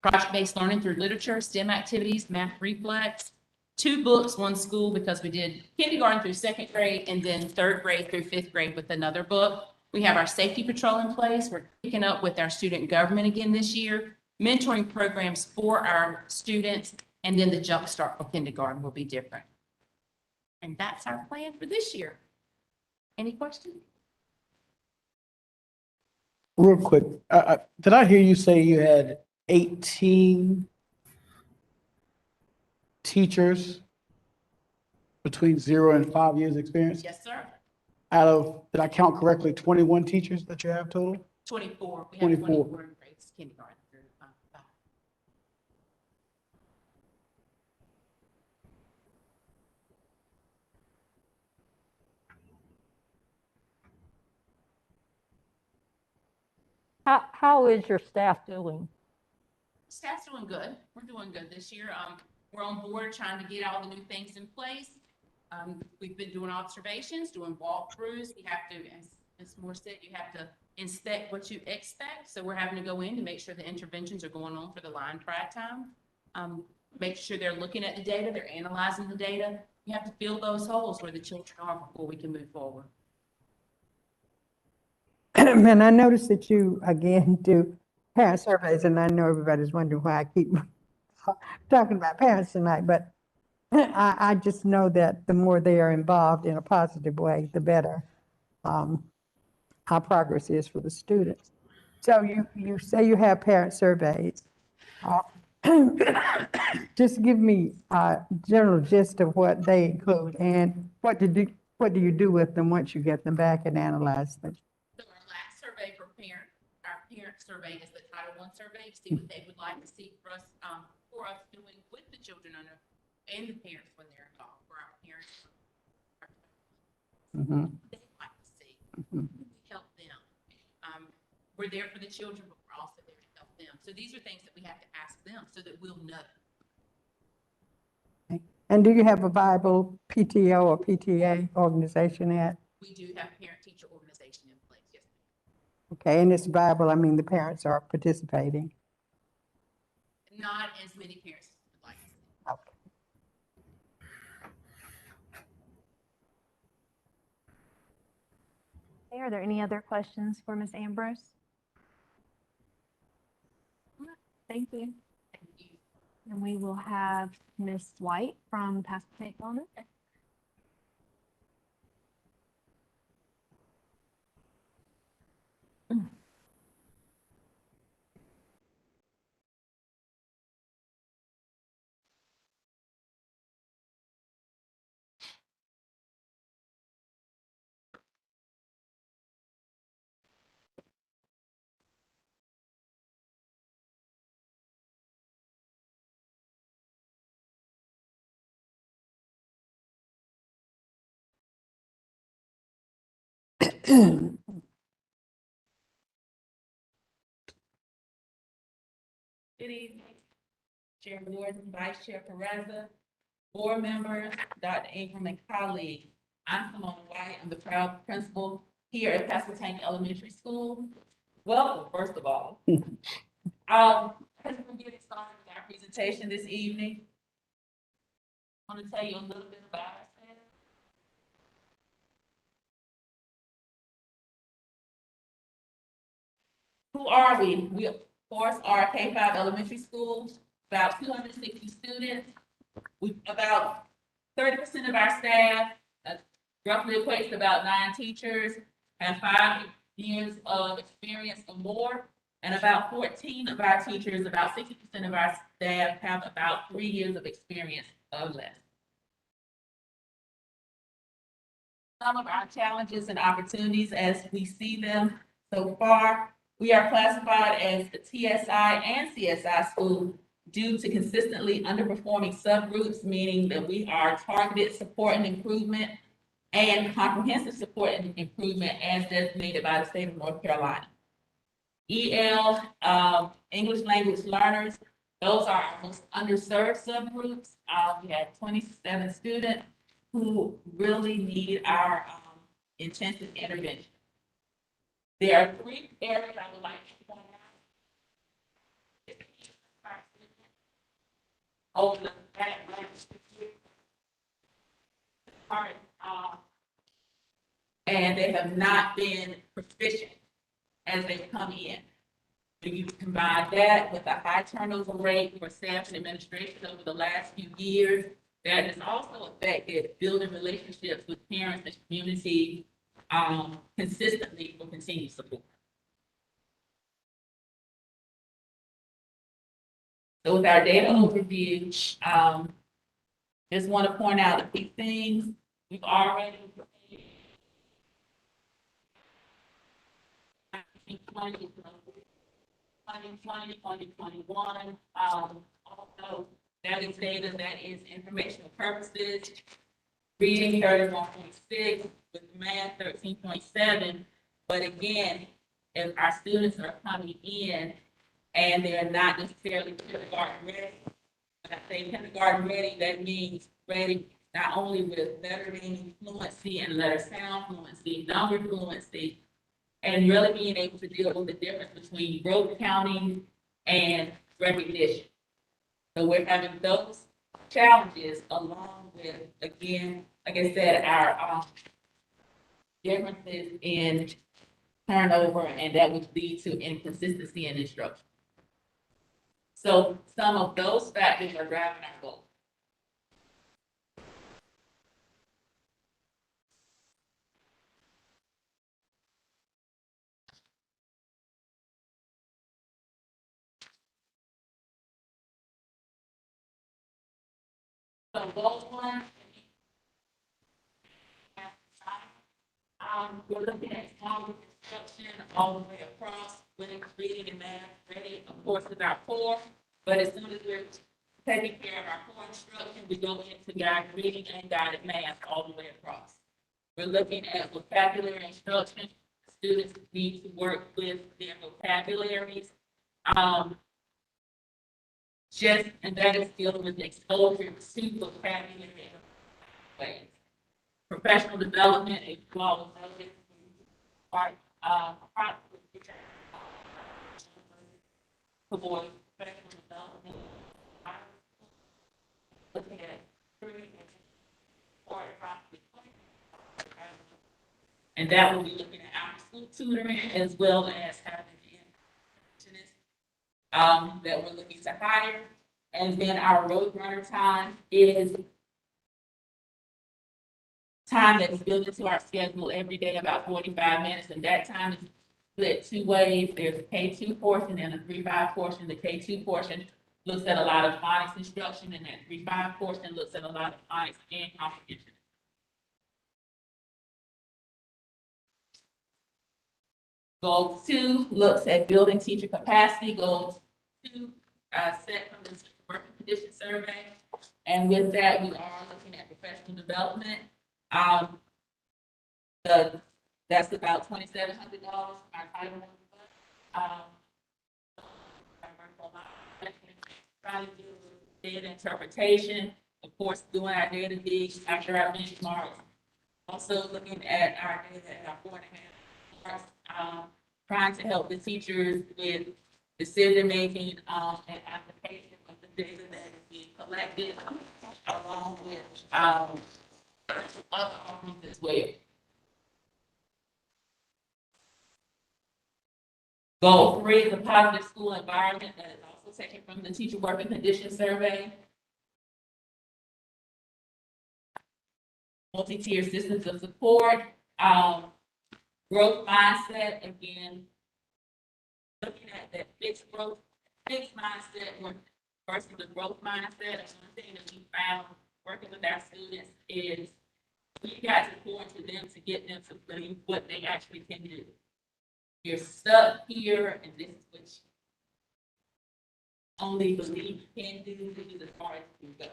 project-based learning through literature, STEM activities, math reflex, 2 books, 1 school, because we did kindergarten through 2nd grade and then 3rd grade through 5th grade with another book. We have our safety patrol in place. We're picking up with our student government again this year, mentoring programs for our students, and then the jump start for kindergarten will be different. And that's our plan for this year. Any questions? Real quick, did I hear you say you had 18 teachers between 0 and 5 years experience? Yes, sir. Out of, did I count correctly, 21 teachers that you have total? 24. We have 24. 24 in grades, kindergarten through 5. How is your staff doing? Staff's doing good. We're doing good this year. We're on board trying to get all the new things in place. We've been doing observations, doing walkthroughs. You have to, as Ms. Moore said, you have to inspect what you expect. So we're having to go in to make sure the interventions are going on for the line track time. Make sure they're looking at the data, they're analyzing the data. You have to fill those holes where the children are before we can move forward. And I noticed that you, again, do parent surveys, and I know everybody's wondering why I keep talking about parents tonight, but I just know that the more they are involved in a positive way, the better our progress is for the students. So you say you have parent surveys. Just give me a general gist of what they include, and what do you do with them once you get them back and analyze them? So our last survey for our parent survey is the Title I survey to see what they would like to see for us doing with the children and the parents when they're involved, for our parents. They'd like to see. Help them. We're there for the children, but we're also there to help them. So these are things that we have to ask them so that we'll know. Okay. And do you have a viable PTO or PTA organization yet? We do have parent-teacher organization in place, yes. Okay, and it's viable, I mean, the parents are participating. Not as many parents as would like to see. Okay. Okay, are there any other questions for Ms. Ambrose? Thank you. Thank you. And we will have Ms. White from Pacific Wellness. Good evening, Chair Ward, Vice Chair Perez, board members, Dr. Ingram, and colleagues. I'm Simone White. I'm the proud principal here at Pasquotank Elementary School. Welcome, first of all. As we get started with our presentation this evening, I want to tell you a little bit about ourselves. Who are we? We, of course, are a K-5 elementary school, about 260 students. About 30% of our staff, roughly equates to about 9 teachers, have 5 years of experience or more. And about 14 of our teachers, about 60% of our staff have about 3 years of experience or less. Some of our challenges and opportunities as we see them so far, we are classified as the TSI and CSI school due to consistently underperforming subgroups, meaning that we are targeted support and improvement and comprehensive support and improvement as designated by the state of North Carolina. EL, English language learners, those are our most underserved subgroups. We had 27 students who really need our intensive intervention. There are 3 areas I would like to point out. Over the last 6 years. And they have not been proficient as they come in. When you combine that with a high turnover rate for staff and administration over the last few years, that has also affected building relationships with parents and community consistently for continued support. So with our data overview, just want to point out a few things. We've already 2021. Also, that is data that is informational purposes. Reading 31.6, with math 13.7. But again, if our students are coming in and they're not necessarily kindergarten ready, when I say kindergarten ready, that means ready not only with letter reading fluency and letter sound fluency, number fluency, and really being able to deal with the difference between rote counting and recognition. So we're having those challenges along with, again, like I said, our differences in turnover, and that would lead to inconsistency in instruction. So some of those factors are driving our goal. So goal 1, we're looking at small instruction all the way across, with reading and math ready, of course, is our core. But as soon as we're taking care of our core instruction, we go into guided reading and guided math all the way across. We're looking at vocabulary instruction. Students need to work with their vocabularies. And that is dealing with exposure to vocabulary ways. Professional development, as well as professional development. Looking at and that will be looking at our school tutoring as well as having the that we're looking to hire. And then our road runner time is time that is built into our schedule every day, about 45 minutes, and that time is split 2 ways. There's a K2 portion and a 3-5 portion. The K2 portion looks at a lot of phonics instruction, and that 3-5 portion looks at a lot of phonics and comprehension. Goal 2 looks at building teacher capacity. Goal 2 set from the working condition survey, and with that, we are looking at professional development. That's about $2,700. Our title trying to do data interpretation, of course, doing our data digs after our benchmarks. Also looking at our data at our 4.5 trying to help the teachers with decision making and application of the data that is being collected, along with other offerings as well. Goal 3 is a positive school environment that is also taken from the teacher working condition survey. Multi-tier systems of support, growth mindset, again, looking at that fixed mindset versus the growth mindset. And one thing that we found working with our students is we got to pour into them to get them to believe what they actually can do. You're stuck here, and this is what only believe you can do, this is as far as you can go.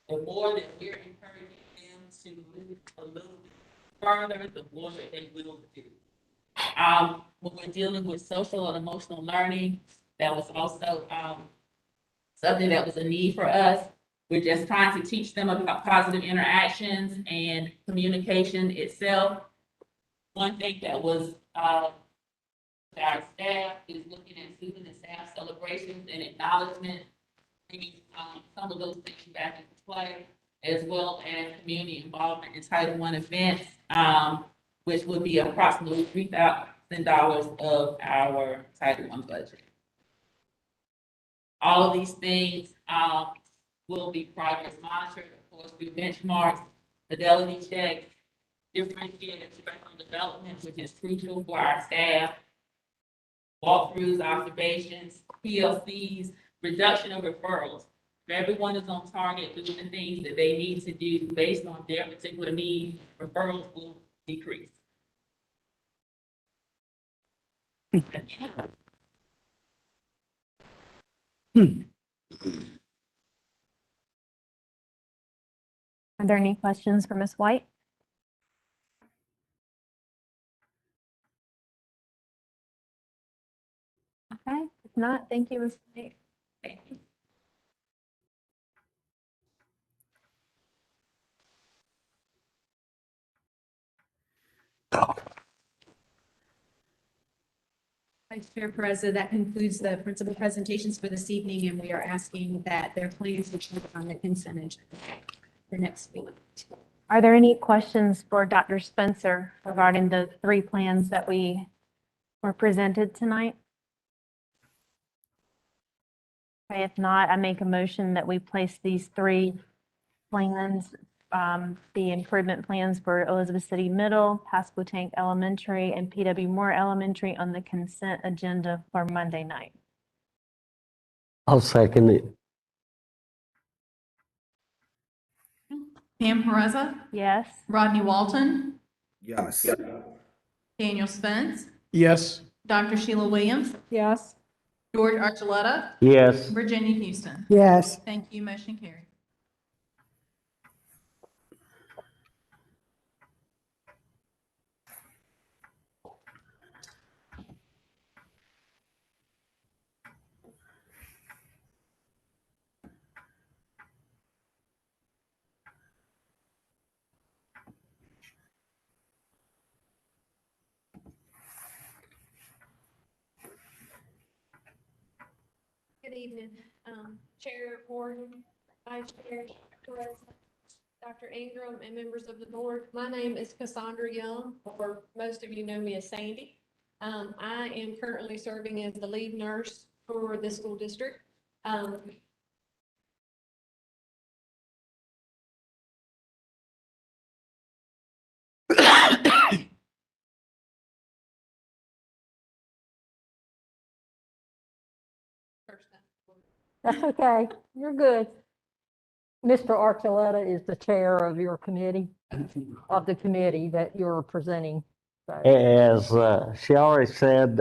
The more that we're encouraging them to move a little bit further, the more that they will do. When we're dealing with social and emotional learning, that was also, something that was a need for us. We're just trying to teach them about positive interactions and communication itself. One thing that was, our staff is looking at student and staff celebrations and acknowledgement, bringing, some of those things back into play, as well as community involvement in Title I events, which would be approximately $3,000 of our Title I budget. All of these things, will be progress monitored, of course, through benchmarks, fidelity checks, differentiated professional development, which is crucial for our staff, walkthroughs, observations, PLCs, reduction of referrals. If everyone is on target doing the things that they need to do based on their particular needs, referrals will decrease. Are there any questions for Ms. White? Okay, if not, thank you, Ms. White. Vice Chair Perez, that concludes the principal presentations for this evening, and we are asking that their plans be put on the consent agenda for next week. Are there any questions for Dr. Spencer regarding the 3 plans that we were presented tonight? Okay, if not, I make a motion that we place these 3 plans, the improvement plans for Elizabeth City Middle, Pasquotank Elementary, and PW Moore Elementary on the consent agenda for Monday night. I'll second it. Pam Pereza, Yes? Rodney Walton, Yes. Daniel Spence, Yes. Dr. Sheila Williams, Yes. George Archuleta, Yes. Virginia Houston. Yes. Thank you, motion carried. Good evening, Chair Warden, Vice Chair Perez, Dr. Ingram, and members of the board. My name is Cassandra Young, or most of you know me as Sandy. I am currently serving as the lead nurse for the school district. That's okay. You're good. Mr. Archuleta is the chair of your committee, of the committee that you're presenting. So, As she already said,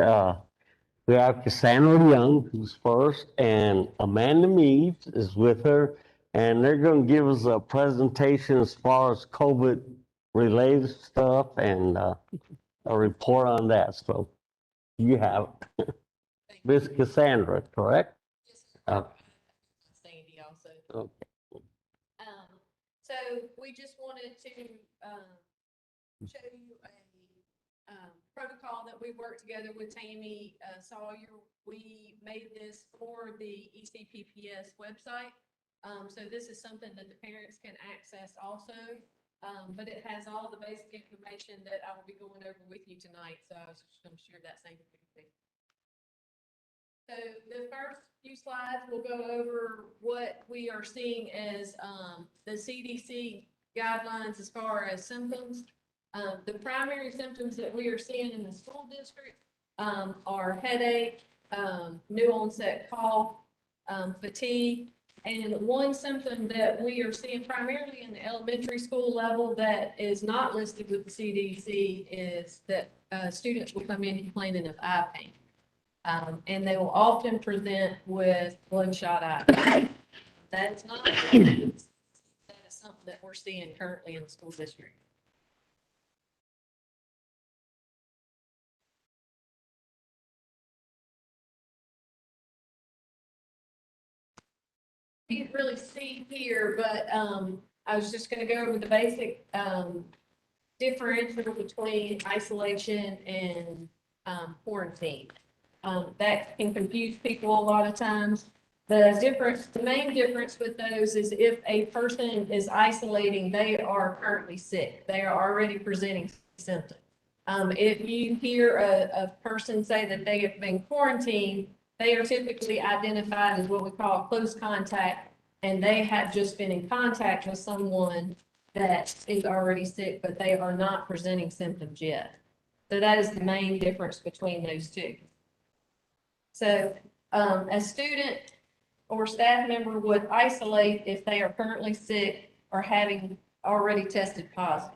we have Cassandra Young, who's first, and Amanda Mead is with her, and they're going to give us a presentation as far as COVID-related stuff and a report on that. So you have it. Miss Cassandra, correct? Sandy also. Okay. So we just wanted to show you a protocol that we worked together with Tammy Sawyer. We made this for the ECPPS website. So this is something that the parents can access also, but it has all the basic information that I will be going over with you tonight. So I was just going to share that same thing. So the first few slides will go over what we are seeing as the CDC guidelines as far as symptoms. The primary symptoms that we are seeing in the school district are headache, new onset cough, fatigue, and one symptom that we are seeing primarily in the elementary school level that is not listed with the CDC is that students will come in complaining of eye pain. And they will often present with bloodshot eyes. That is not, that is something that we're seeing currently in the school district. You can't really see here, but I was just gonna go over the basic differential between isolation and quarantine. That can confuse people a lot of times. The main difference with those is if a person is isolating, they are currently sick. They are already presenting symptoms. If you hear a person say that they have been quarantined, they are typically identified as what we call close contact, and they have just been in contact with someone that is already sick, but they are not presenting symptoms yet. So that is the main difference between those two. So a student or staff member would isolate if they are currently sick or having already tested positive.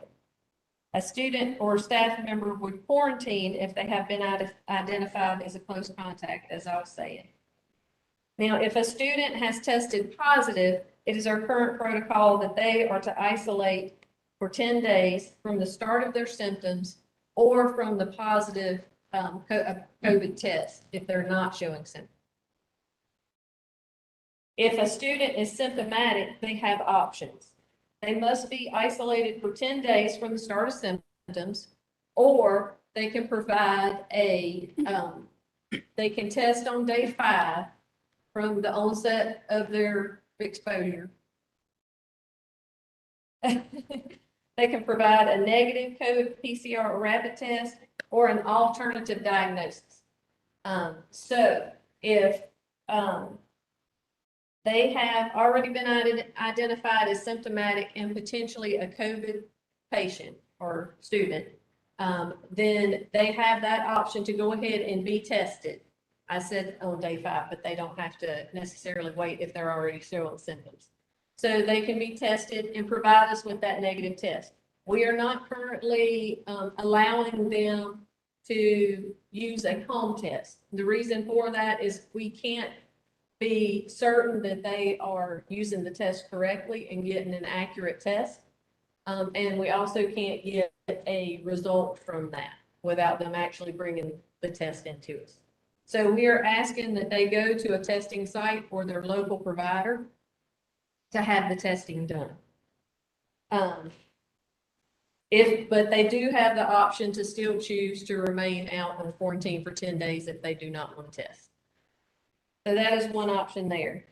A student or staff member would quarantine if they have been identified as a close contact, as I was saying. Now, if a student has tested positive, it is our current protocol that they are to isolate for 10 days from the start of their symptoms or from the positive COVID test if they're not showing symptoms. If a student is symptomatic, they have options. They must be isolated for 10 days from the start of symptoms, or they can provide they can test on day 5 from the onset of their exposure. They can provide a negative COVID PCR or rapid test or an alternative diagnosis. So if they have already been identified as symptomatic and potentially a COVID patient or student, then they have that option to go ahead and be tested. I said on day 5, but they don't have to necessarily wait if they're already showing symptoms. So they can be tested and provide us with that negative test. We are not currently allowing them to use a home test. The reason for that is we can't be certain that they are using the test correctly and getting an accurate test. And we also can't get a result from that without them actually bringing the test into us. So we are asking that they go to a testing site or their local provider to have the testing done. But they do have the option to still choose to remain out on quarantine for 10 days if they do not want to test. So that is one option there.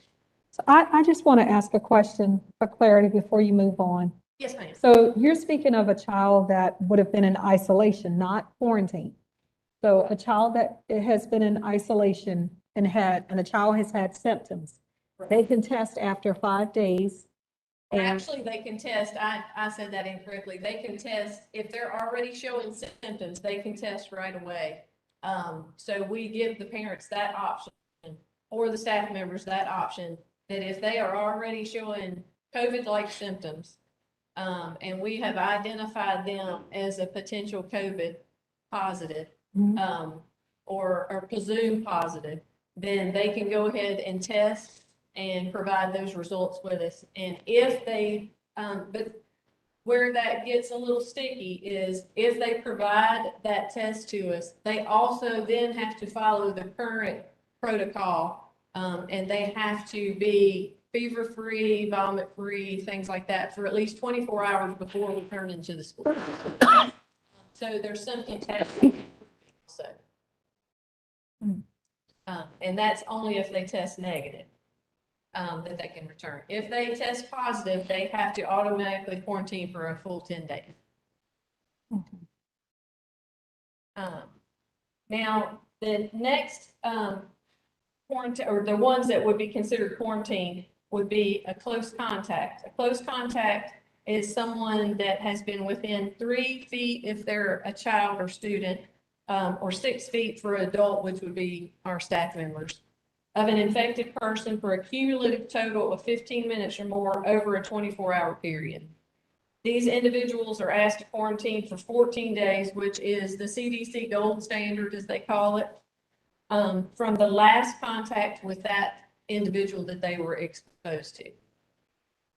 So I just want to ask a question for clarity before you move on. Yes, ma'am. So you're speaking of a child that would have been in isolation, not quarantine. So a child that has been in isolation and a child has had symptoms, they can test after 5 days. And actually, they can test, I said that incorrectly. They can test, if they're already showing symptoms, they can test right away. So we give the parents that option or the staff members that option, that if they are already showing COVID-like symptoms, and we have identified them as a potential COVID positive, or presumed positive, then they can go ahead and test and provide those results with us. And if they, but where that gets a little sticky is if they provide that test to us, they also then have to follow the current protocol, and they have to be fever-free, vomit-free, things like that for at least 24 hours before we turn into the school. So there's symptom testing also. And that's only if they test negative, that they can return. If they test positive, they have to automatically quarantine for a full 10 days. Now, the next quarantine, or the ones that would be considered quarantine, would be a close contact. A close contact is someone that has been within 3 feet if they're a child or student, or 6 feet for adult, which would be our staff members, of an infected person for a cumulative total of 15 minutes or more over a 24-hour period. These individuals are asked to quarantine for 14 days, which is the CDC gold standard, as they call it. from the last contact with that individual that they were exposed to.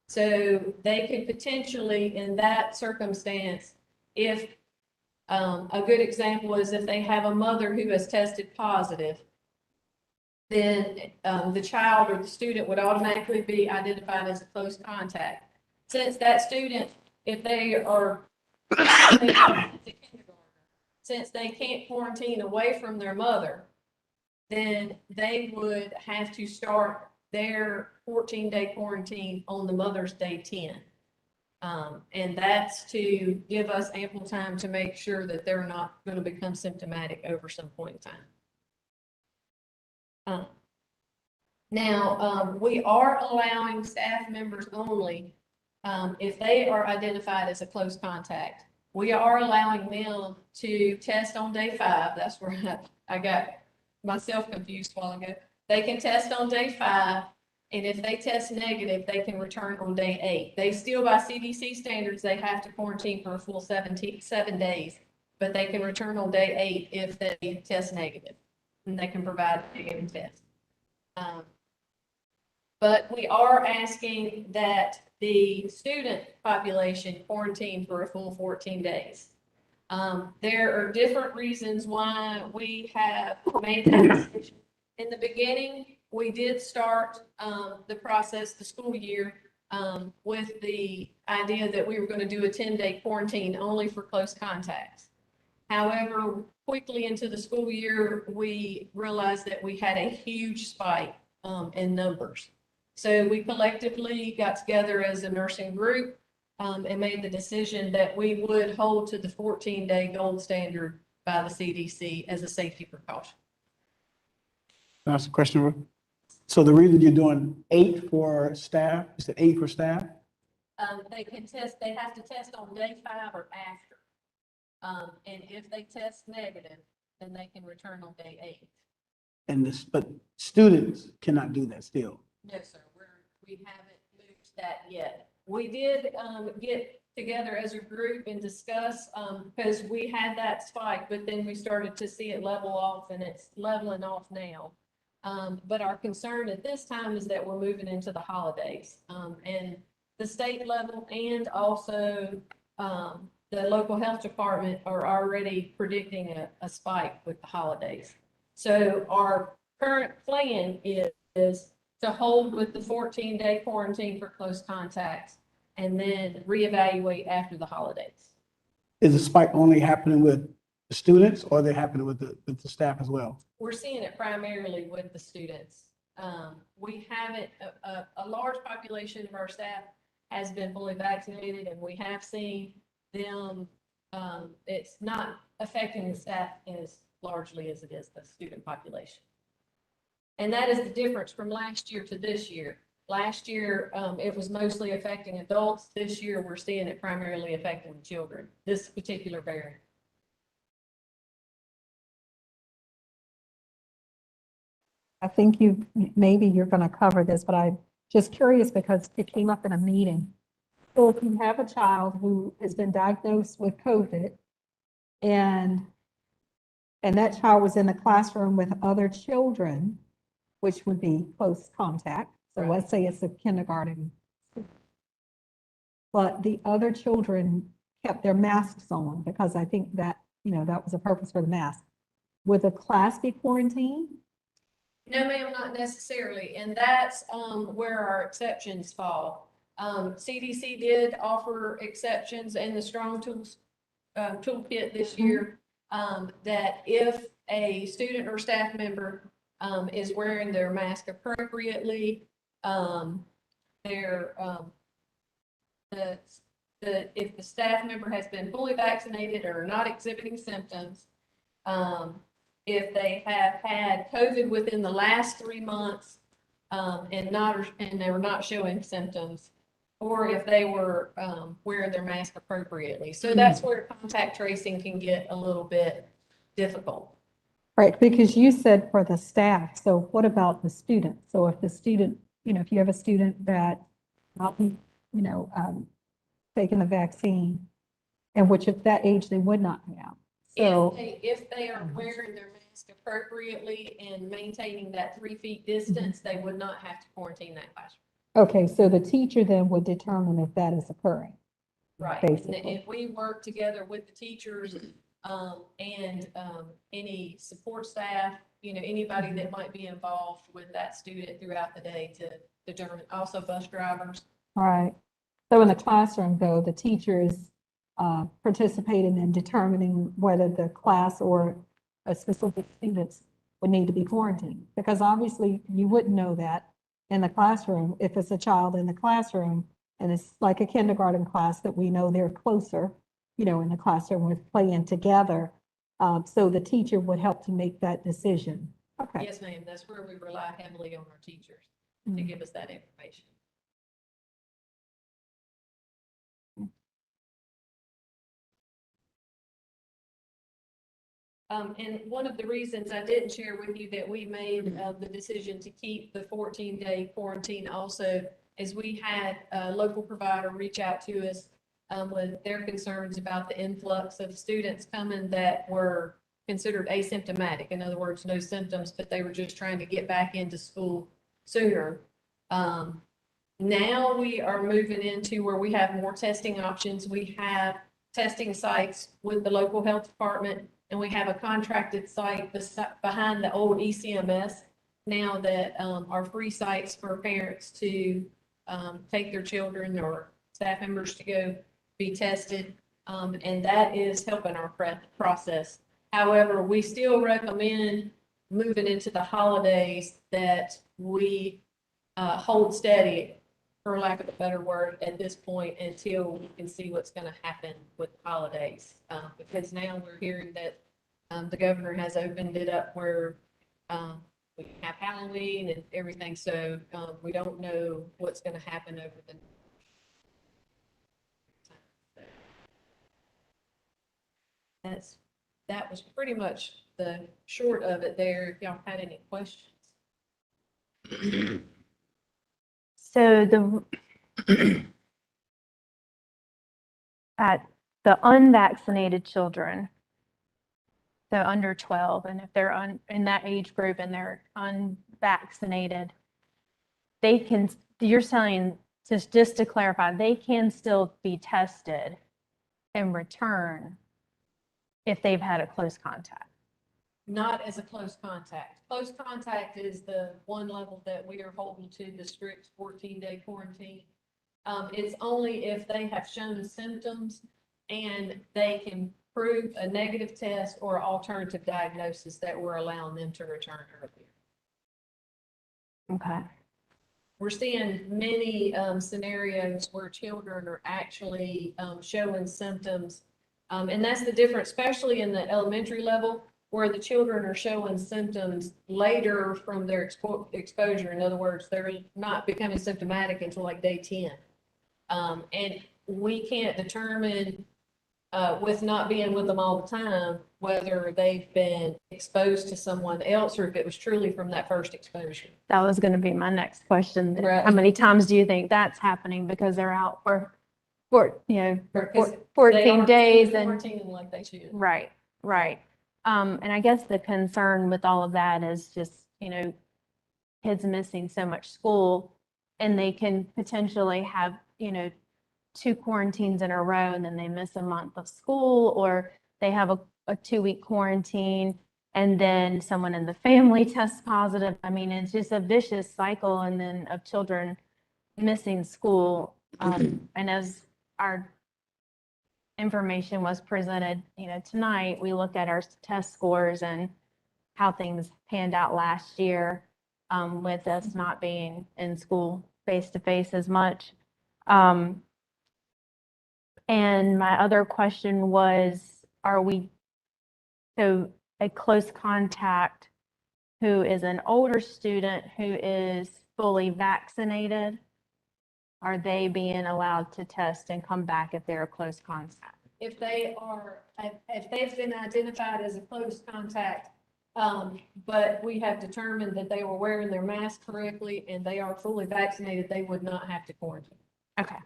So they could potentially, in that circumstance, if, a good example is if they have a mother who has tested positive, then the child or the student would automatically be identified as a close contact. Since that student, if they are, since they can't quarantine away from their mother, then they would have to start their 14-day quarantine on the mother's day 10. And that's to give us ample time to make sure that they're not going to become symptomatic over some point in time. Now, we are allowing staff members only, if they are identified as a close contact. We are allowing them to test on day 5. That's where I got myself confused a while ago. They can test on day 5, and if they test negative, they can return on day 8. They still, by CDC standards, they have to quarantine for a full 7 days, but they can return on day 8 if they test negative, and they can provide a negative test. But we are asking that the student population quarantine for a full 14 days. There are different reasons why we have made that decision. In the beginning, we did start the process, the school year, with the idea that we were going to do a 10-day quarantine only for close contacts. However, quickly into the school year, we realized that we had a huge spike in numbers. So we collectively got together as a nursing group and made the decision that we would hold to the 14-day gold standard by the CDC as a safety precaution. That's a question. So the reason you're doing 8 for staff, is it 8 for staff? They can test, they have to test on day 5 or after. And if they test negative, then they can return on day 8. And this, but students cannot do that still. No, sir, we haven't moved that yet. We did get together as a group and discuss, because we had that spike, but then we started to see it level off, and it's leveling off now. But our concern at this time is that we're moving into the holidays, and the state level and also the local health department are already predicting a spike with the holidays. So our current plan is to hold with the 14-day quarantine for close contacts and then reevaluate after the holidays. Is the spike only happening with the students, or are they happening with the staff as well? We're seeing it primarily with the students. We haven't, a large population of our staff has been fully vaccinated, and we have seen them, it's not affecting the staff as largely as it is the student population. And that is the difference from last year to this year. Last year, it was mostly affecting adults. This year, we're seeing it primarily affecting children, this particular variant. I think maybe you're going to cover this, but I'm just curious because it came up in a meeting. So if you have a child who has been diagnosed with COVID and that child was in the classroom with other children, which would be close contact. So let's say it's a kindergarten. But the other children kept their masks on because I think that, that was the purpose for the mask. Would the class be quarantined? No, ma'am, not necessarily. And that's where our exceptions fall. CDC did offer exceptions in the Strong Tools toolkit this year, that if a student or staff member is wearing their mask appropriately, if the staff member has been fully vaccinated or not exhibiting symptoms, if they have had COVID within the last 3 months, and they were not showing symptoms, or if they were wearing their mask appropriately. So that's where contact tracing can get a little bit difficult. Right, because you said for the staff, so what about the student? So if the student, if you have a student that not, taking the vaccine, and which at that age they would not have. So if they are wearing their mask mask appropriately and maintaining that 3 feet distance, they would not have to quarantine that classroom. Okay, so the teacher then would determine if that is occurring. Right. Basically. And if we work together with the teachers, and any support staff, anybody that might be involved with that student throughout the day to determine, also bus drivers. All right. So in the classroom, though, the teacher is participating in determining whether the class or a specific students would need to be quarantined. Because obviously you wouldn't know that in the classroom if it's a child in the classroom and it's like a kindergarten class that we know they're closer, in the classroom with playing together. So the teacher would help to make that decision. Okay. Yes, ma'am. That's where we rely heavily on our teachers to give us that information. And one of the reasons I didn't share with you that we made the decision to keep the 14-day quarantine also is we had a local provider reach out to us with their concerns about the influx of students coming that were considered asymptomatic. In other words, no symptoms, but they were just trying to get back into school sooner. Now we are moving into where we have more testing options. We have testing sites with the local health department, and we have a contracted site behind the old ECMS now that are free sites for parents to take their children or staff members to go be tested. And that is helping our process. However, we still recommend moving into the holidays that we hold steady, for lack of a better word, at this point until we can see what's going to happen with holidays. Because now we're hearing that the governor has opened it up where we have Halloween and everything. So we don't know what's going to happen over the that was pretty much the short of it there. If y'all had any questions. So at the unvaccinated children, so under 12, and if they're in that age group and they're unvaccinated, they can, you're saying, just to clarify, they can still be tested and return if they've had a close contact. Not as a close contact. Close contact is the one level that we are holding to the strict 14-day quarantine. It's only if they have shown symptoms and they can prove a negative test or alternative diagnosis that we're allowing them to return earlier. Okay. We're seeing many scenarios where children are actually showing symptoms. And that's the difference, especially in the elementary level, where the children are showing symptoms later from their exposure. In other words, they're not becoming symptomatic until like day 10. And we can't determine with not being with them all the time, whether they've been exposed to someone else or if it was truly from that first exposure. That was going to be my next question. Right. How many times do you think that's happening because they're out for 14 They days aren't and quarantining like they should. right. And I guess the concern with all of that is just, kids missing so much school and they can potentially have, 2 quarantines in a row and then they miss a month of school, or they have a 2-week quarantine and then someone in the family tests positive. I mean, it's just a vicious cycle and then of children missing school. And as our information was presented, tonight, we looked at our test scores and how things panned out last year with us not being in school face-to-face as much. And my other question was, so a close contact who is an older student who is fully vaccinated, are they being allowed to test and come back if they're a close contact? If they've been identified as a close contact, but we have determined that they were wearing their mask correctly and they are fully vaccinated, they would not have to quarantine. Okay.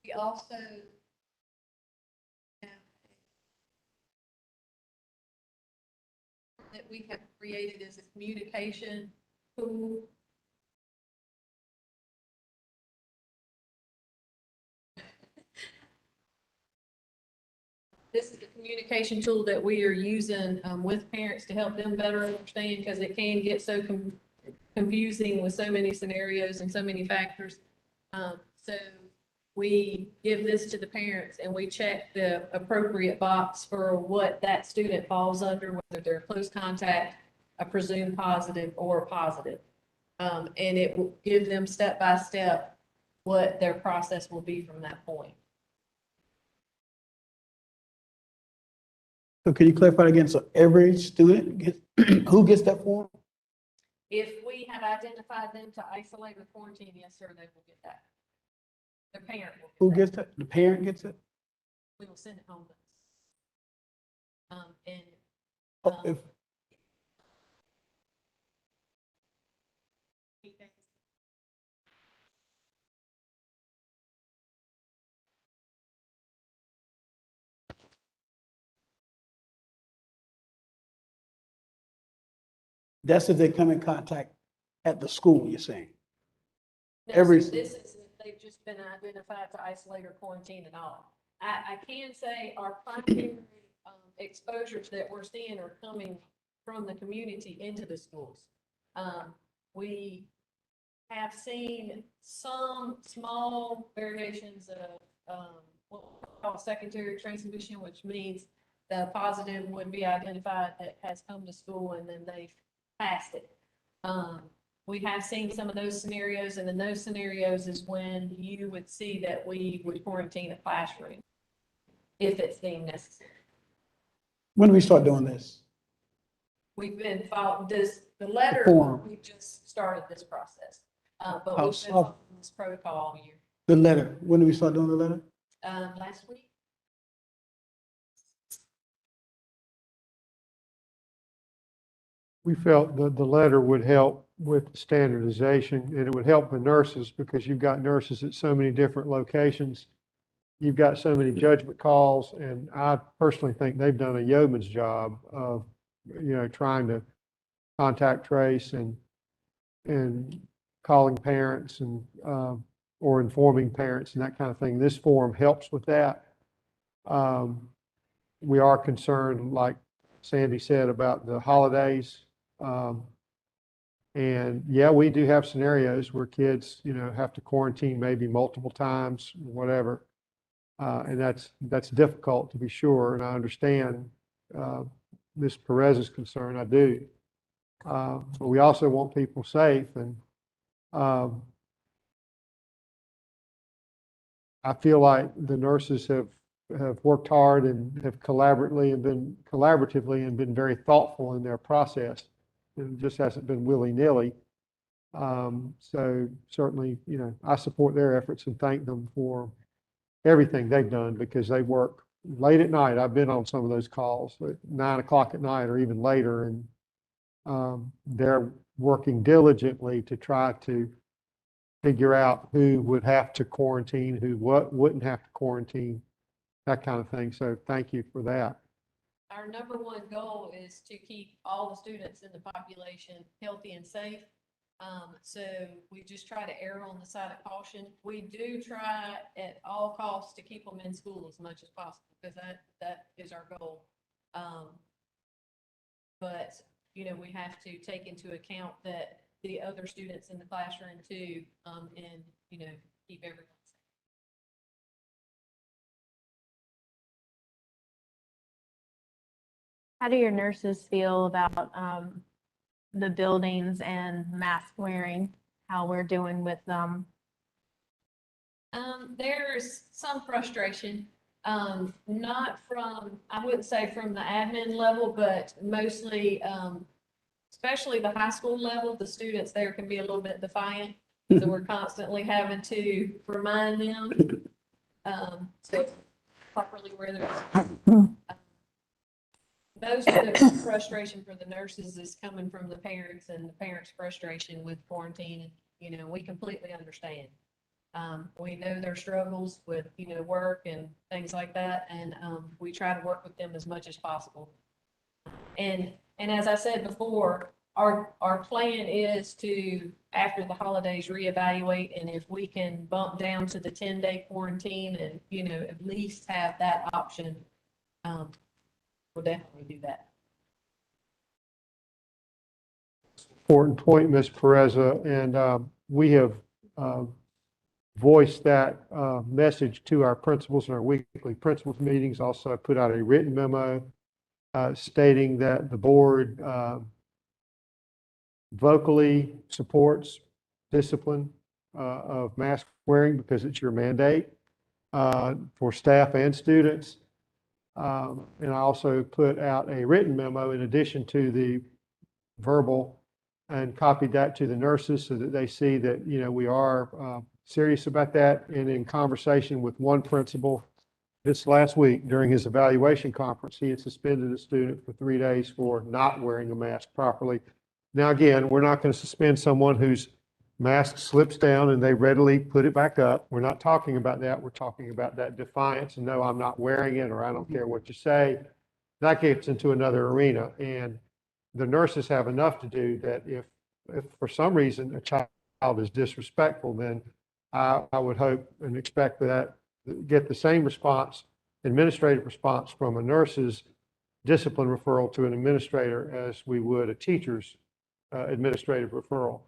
We also that we have created as a communication tool. This is the communication tool that we are using with parents to help them better understand, because it can get so confusing with so many scenarios and so many factors. So we give this to the parents and we check the appropriate box for what that student falls under, whether they're close contact, a presumed positive, or a positive. And it will give them step by step what their process will be from that point. So can you clarify again? So every student gets, who gets that form? If we have identified them to isolate or quarantine, yes, sir, they will get that. Their parent will get Who that. gets that? The parent gets it? We will send it home. And Oh, if, that's if they come in contact at the school, you're saying? no, Every- so this is, they've just been identified to isolate or quarantine and all. I can say our primary exposures that we're seeing are coming from the community into the schools. We have seen some small variations of what we call secondary transmission, which means the positive would be identified that has come to school and then they've passed it. We have seen some of those scenarios, and in those scenarios is when you would see that we would quarantine a classroom if it's deemed necessary. When do we start doing this? We've been following this, the letter, form. we just started this process. But Oh, we've been following this protocol all year. The letter, when do we start doing the letter? Last week, We felt that the letter would help with standardization, and it would help the nurses because you've got nurses at so many different locations. You've got so many judgment calls, and I personally think they've done a yeoman's job of, trying to contact trace and calling parents and, or informing parents and that kind of thing. This form helps with that. We are concerned, like Sandy said, about the holidays. And yeah, we do have scenarios where kids, have to quarantine maybe multiple times, whatever. And that's difficult to be sure. And I understand, Ms. Perez's concern. I do. But we also want people safe. And, I feel like the nurses have worked hard and have collaboratively and been very thoughtful in their process. It just hasn't been willy-nilly. So certainly, I support their efforts and thank them for everything they've done because they work late at night. I've been on some of those calls at 9 o'clock at night or even later, and they're working diligently to try to figure out who would have to quarantine, who wouldn't have to quarantine, that kind of thing. So thank you for that. our number one goal is to keep all the students in the population healthy and safe. So we just try to err on the side of caution. We do try at all costs to keep them in school as much as possible because that is our goal. But, we have to take into account that the other students in the classroom too, and, keep everyone safe. How do your nurses feel about the buildings and mask wearing, how we're doing with them? There's some frustration, not from, I wouldn't say from the admin level, but mostly, especially the high school level, the students there can be a little bit defiant. So we're constantly having to remind them, to properly wear their masks. Most of the frustration for the nurses is coming from the parents and the parents' frustration with quarantine. And, we completely understand. We know their struggles with, work and things like that, and we try to work with them as much as possible. And as I said before, our plan is to, after the holidays, reevaluate, and if we can bump down to the 10-day quarantine and, at least have that option, we'll definitely do that. Important point, Ms. Pereza, and we have voiced that message to our principals in our weekly principals meetings. Also, I put out a written memo stating that the board vocally supports discipline of mask wearing because it's your mandate for staff and students. And I also put out a written memo in addition to the verbal and copied that to the nurses so that they see that, we are serious about that. And in conversation with one principal this last week during his evaluation conference, he had suspended a student for 3 days for not wearing a mask properly. Now, again, we're not going to suspend someone whose mask slips down and they readily put it back up. We're not talking about that. We're talking about that defiance and no, I'm not wearing it, or I don't care what you say. That gets into another arena. And the nurses have enough to do that if for some reason a child is disrespectful, then I would hope and expect that get the same response, administrative response from a nurse's discipline referral to an administrator as we would a teacher's administrative referral.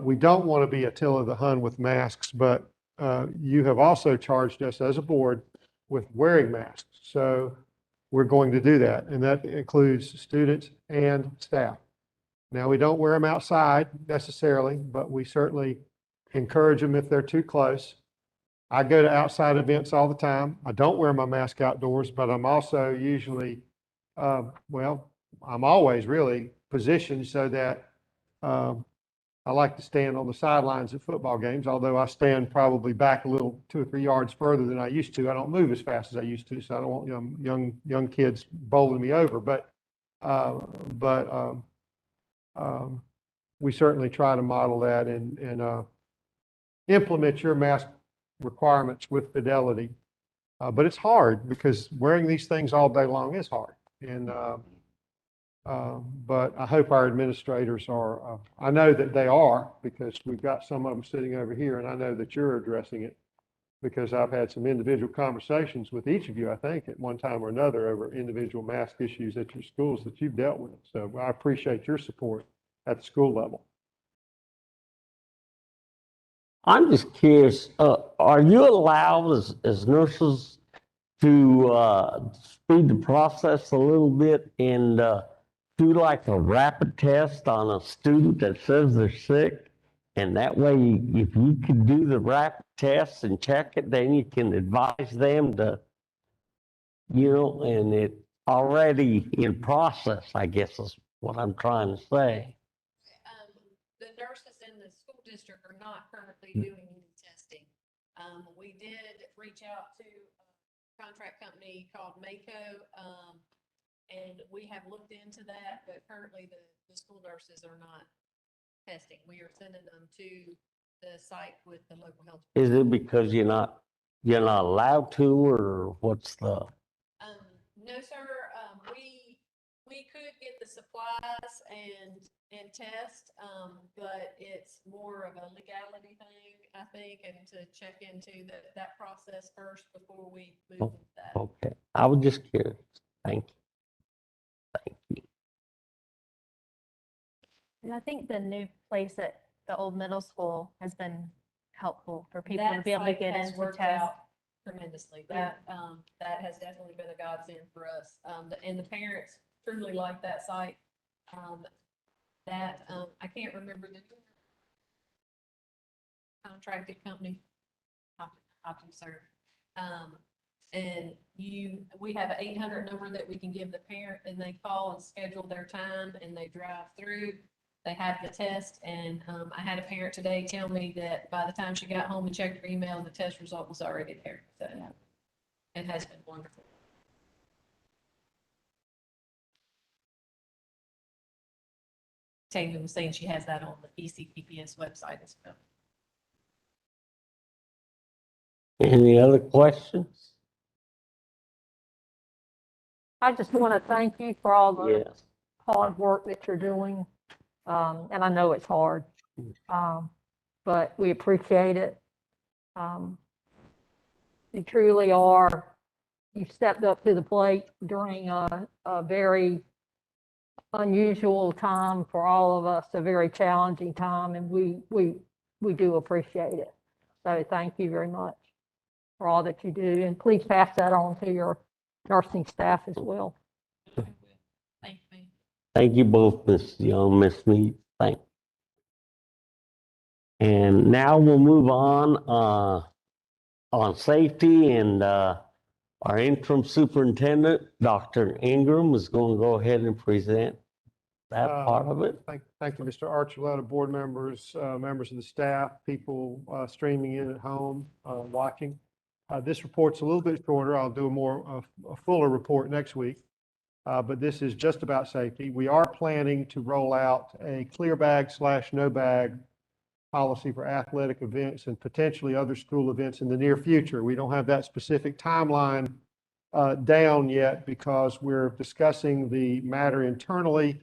We don't want to be Attila the Hun with masks, but you have also charged us as a board with wearing masks. So we're going to do that, and that includes students and staff. Now, we don't wear them outside necessarily, but we certainly encourage them if they're too close. I go to outside events all the time. I don't wear my mask outdoors, but I'm also usually, I'm always really positioned so that I like to stand on the sidelines at football games, although I stand probably back a little 2 or 3 yards further than I used to. I don't move as fast as I used to, so I don't want young kids bowling me over. But we certainly try to model that and implement your mask requirements with fidelity. But it's hard because wearing these things all day long is hard. And but I hope our administrators are, I know that they are, because we've got some of them sitting over here, and I know that you're addressing it because I've had some individual conversations with each of you, I think, at one time or another over individual mask issues at your schools that you've dealt with. So I appreciate your support at the school level. I'm just curious, are you allowed as nurses to speed the process a little bit and do like a rapid test on a student that says they're sick? And that way, if you can do the rapid test and check it, then you can advise them to, and it already in process, I guess is what I'm trying to say. The nurses in the school district are not currently doing any testing. We did reach out to a contract company called Mako, and we have looked into that, but currently the school nurses are not testing. We are sending them to the site with the local health. Is it because you're not allowed to, or what's the? No, sir. We could get the supplies and test, but it's more of a legality thing, I think, and to check into that process first before we move into that. Okay, I was just curious. Thank you. Thank you. And I think the new place at the old middle school has been helpful for people to That be able to site get has into worked test. out tremendously. That has definitely been a godsend for us. And the parents truly like that site. I can't remember the contracted company. OptiServe. And we have an 800 number that we can give the parent, and they call and schedule their time, and they drive through. They have the test, and I had a parent today tell me that by the time she got home and checked her email, the test result was already there. So it has been wonderful. Tammy was saying she has that on the ECPPS website as well. Any other questions? I just want to thank you for all the Yes. hard work that you're doing. And I know it's hard, but we appreciate it. You truly are, you stepped up to the plate during a very unusual time for all of us, a very challenging time, and we do appreciate it. So thank you very much for all that you do, and please pass that on to your nursing staff as well. Thank you. Thank you both, Ms. Young, Ms. Mead. Thank you. And now we'll move on safety, and our interim superintendent, Dr. Ingram, is going to go ahead and present that part of it. Thank you, Mr. Archuleta, board members, members of the staff, people streaming in at home, watching. This report's a little bit shorter. I'll do a fuller report next week. But this is just about safety. We are planning to roll out a clear bag / no bag policy for athletic events and potentially other school events in the near future. We don't have that specific timeline down yet because we're discussing the matter internally,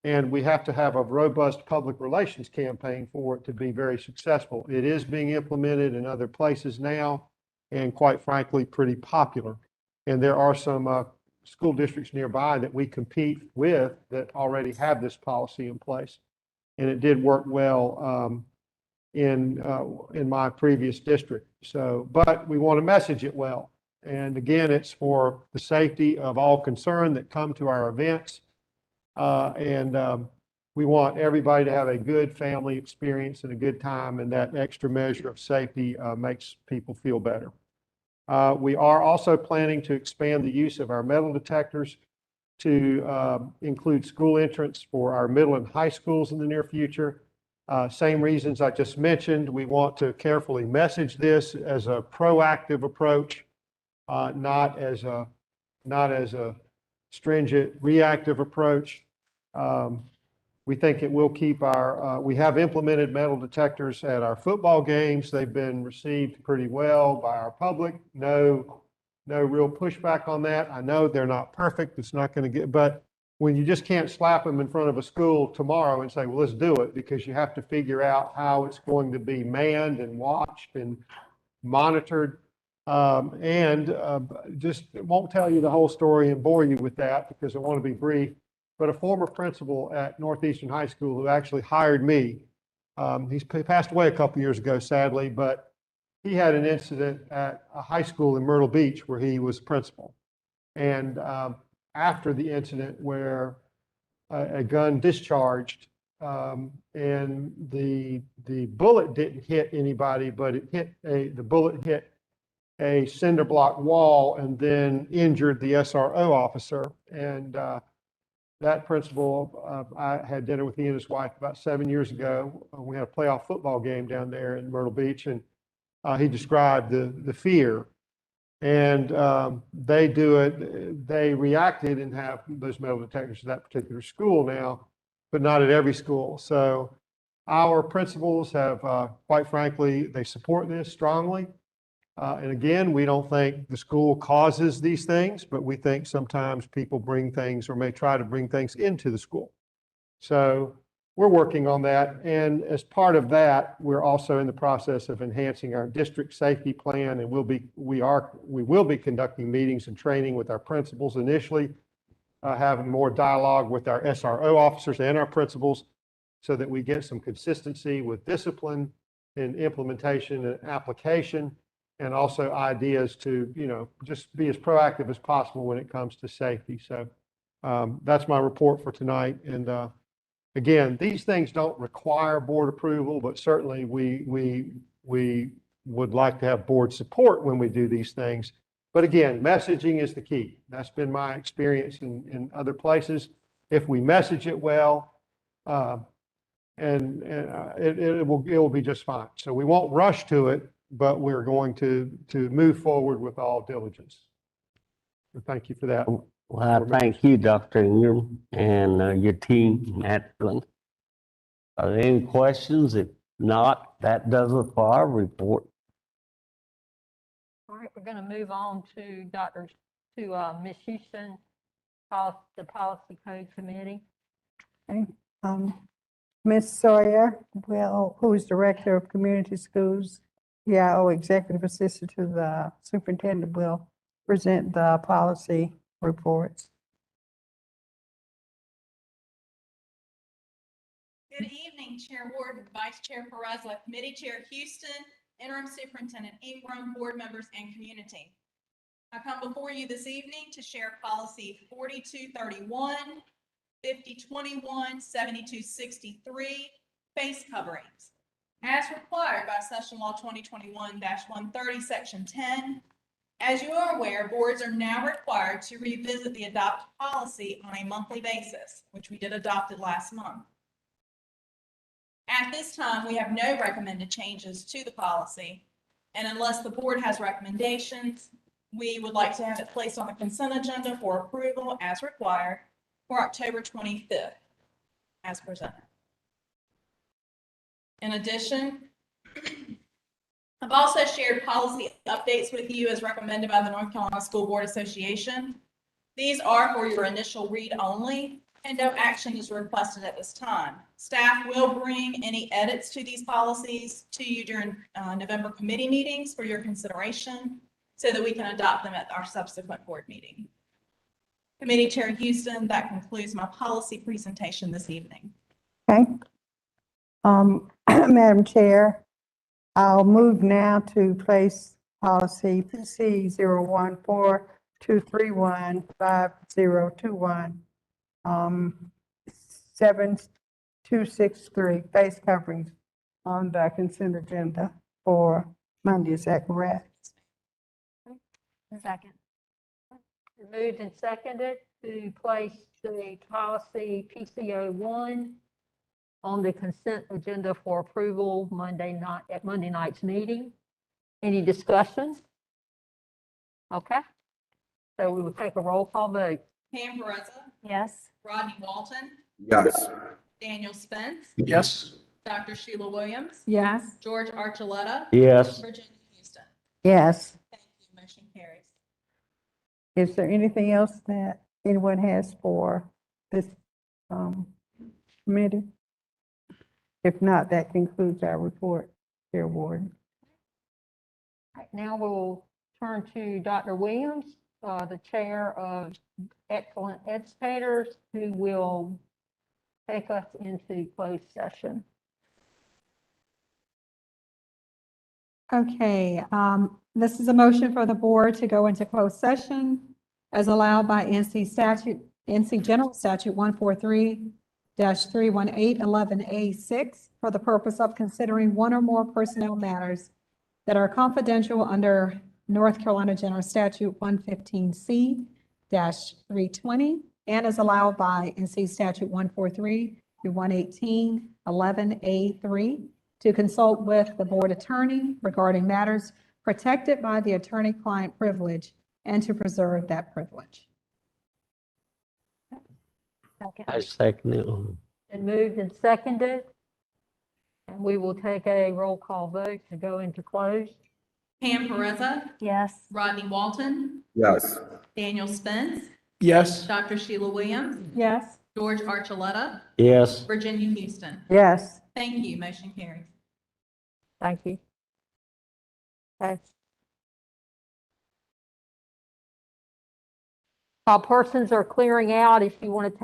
and we have to have a robust public relations campaign for it to be very successful. It is being implemented in other places now, and quite frankly, pretty popular. And there are some school districts nearby that we compete with that already have this policy in place. And it did work well in my previous district. So, but we want to message it well. And again, it's for the safety of all concerned that come to our events. We want everybody to have a good family experience and a good time, and that extra measure of safety makes people feel better. We are also planning to expand the use of our metal detectors to include school entrance for our middle and high schools in the near future. Same reasons I just mentioned. We want to carefully message this as a proactive approach, not as a stringent reactive approach. We think it will keep we have implemented metal detectors at our football games. They've been received pretty well by our public. No real pushback on that. I know they're not perfect. It's not going to get, but when you just can't slap them in front of a school tomorrow and say, well, let's do it, because you have to figure out how it's going to be manned and watched and monitored. Just won't tell you the whole story and bore you with that because I want to be brief. But a former principal at Northeastern High School who actually hired me, he passed away a couple years ago, sadly, but he had an incident at a high school in Myrtle Beach where he was principal. And after the incident where a gun discharged and the bullet didn't hit anybody, but the bullet hit a cinder block wall and then injured the SRO officer. And that principal, I had dinner with he and his wife about 7 years ago. We had a playoff football game down there in Myrtle Beach, and he described the fear. And they reacted and have those metal detectors at that particular school now, but not at every school. So our principals have, quite frankly, they support this strongly. And again, we don't think the school causes these things, but we think sometimes people bring things or may try to bring things into the school. So we're working on that. And as part of that, we're also in the process of enhancing our district safety plan. And we will be conducting meetings and training with our principals initially, having more dialogue with our SRO officers and our principals so that we get some consistency with discipline and implementation and application, and also ideas to, just be as proactive as possible when it comes to safety. So that's my report for tonight. And again, these things don't require board approval, but certainly we would like to have board support when we do these things. But again, messaging is the key. That's been my experience in other places. If we message it well, it will be just fine. So we won't rush to it, but we're going to move forward with all diligence. So thank you for that. Well, thank you, Dr. Ingram, and your team, Madeline. Are there any questions? If not, that does it for our report. right, we're going to move on to Ms. Houston, the Policy Code Committee. Okay. Ms. Sawyer, who is Director of Community Schools, EIO Executive Assistant to the Superintendent, will present the policy reports. Good evening, Chair Ward, Vice Chair Perez, Committee Chair Houston, Interim Superintendent Ingram, board members, and community. I come before you this evening to share policy 4231, 5021, 7263, face coverings. As required by Session Law 2021-130, Section 10, as you are aware, boards are now required to revisit the adopted policy on a monthly basis, which we did adopted last month. At this time, we have no recommended changes to the policy, and unless the board has recommendations, we would like to have it placed on the consent agenda for approval as required for October 25th, as presented. In addition, I've also shared policy updates with you as recommended by the North Carolina School Board Association. These are for your initial read only, and no action is requested at this time. Staff will bring any edits to these policies to you during November committee meetings for your consideration so that we can adopt them at our subsequent board meeting. Committee Chair Houston, that concludes my policy presentation this evening. Okay. Madam Chair, I'll move now to place policy PC 014-231-5021, 7263, face coverings on the consent agenda for Monday. Is that correct? Second. Moved and seconded to place the policy PC01 on the consent agenda for approval at Monday night's meeting. Any discussion? Okay. So we will take a roll call vote. Pam Pereza, Yes. Rodney Walton, Yes. Daniel Spence, Yes. Dr. Sheila Williams, Yes. George Archuleta, Yes. Virginia Houston. Yes. Thank you. Motion carries. Is there anything else that anyone has for this committee? If not, that concludes our report, Chair Ward. Right, now we'll turn to Dr. Williams, the Chair of Excellent Educators, who will take us into closed session. Okay, this is a motion for the board to go into closed session as allowed by NC General Statute 143-318-11A6 for the purpose of considering one or more personnel matters that are confidential under North Carolina General Statute 115C-320 and is allowed by NC Statute 143-118-11A3 to consult with the board attorney regarding matters protected by the attorney-client privilege and to preserve that privilege. I second it. And moved and seconded. And we will take a roll call vote to go into closed. Pam Pereza, Yes. Rodney Walton, Yes. Daniel Spence, Yes. Dr. Sheila Williams, Yes. George Archuleta, Yes. Virginia Houston. Yes. Thank you. Motion carries. Thank you. Okay. While persons are clearing out, if you want to take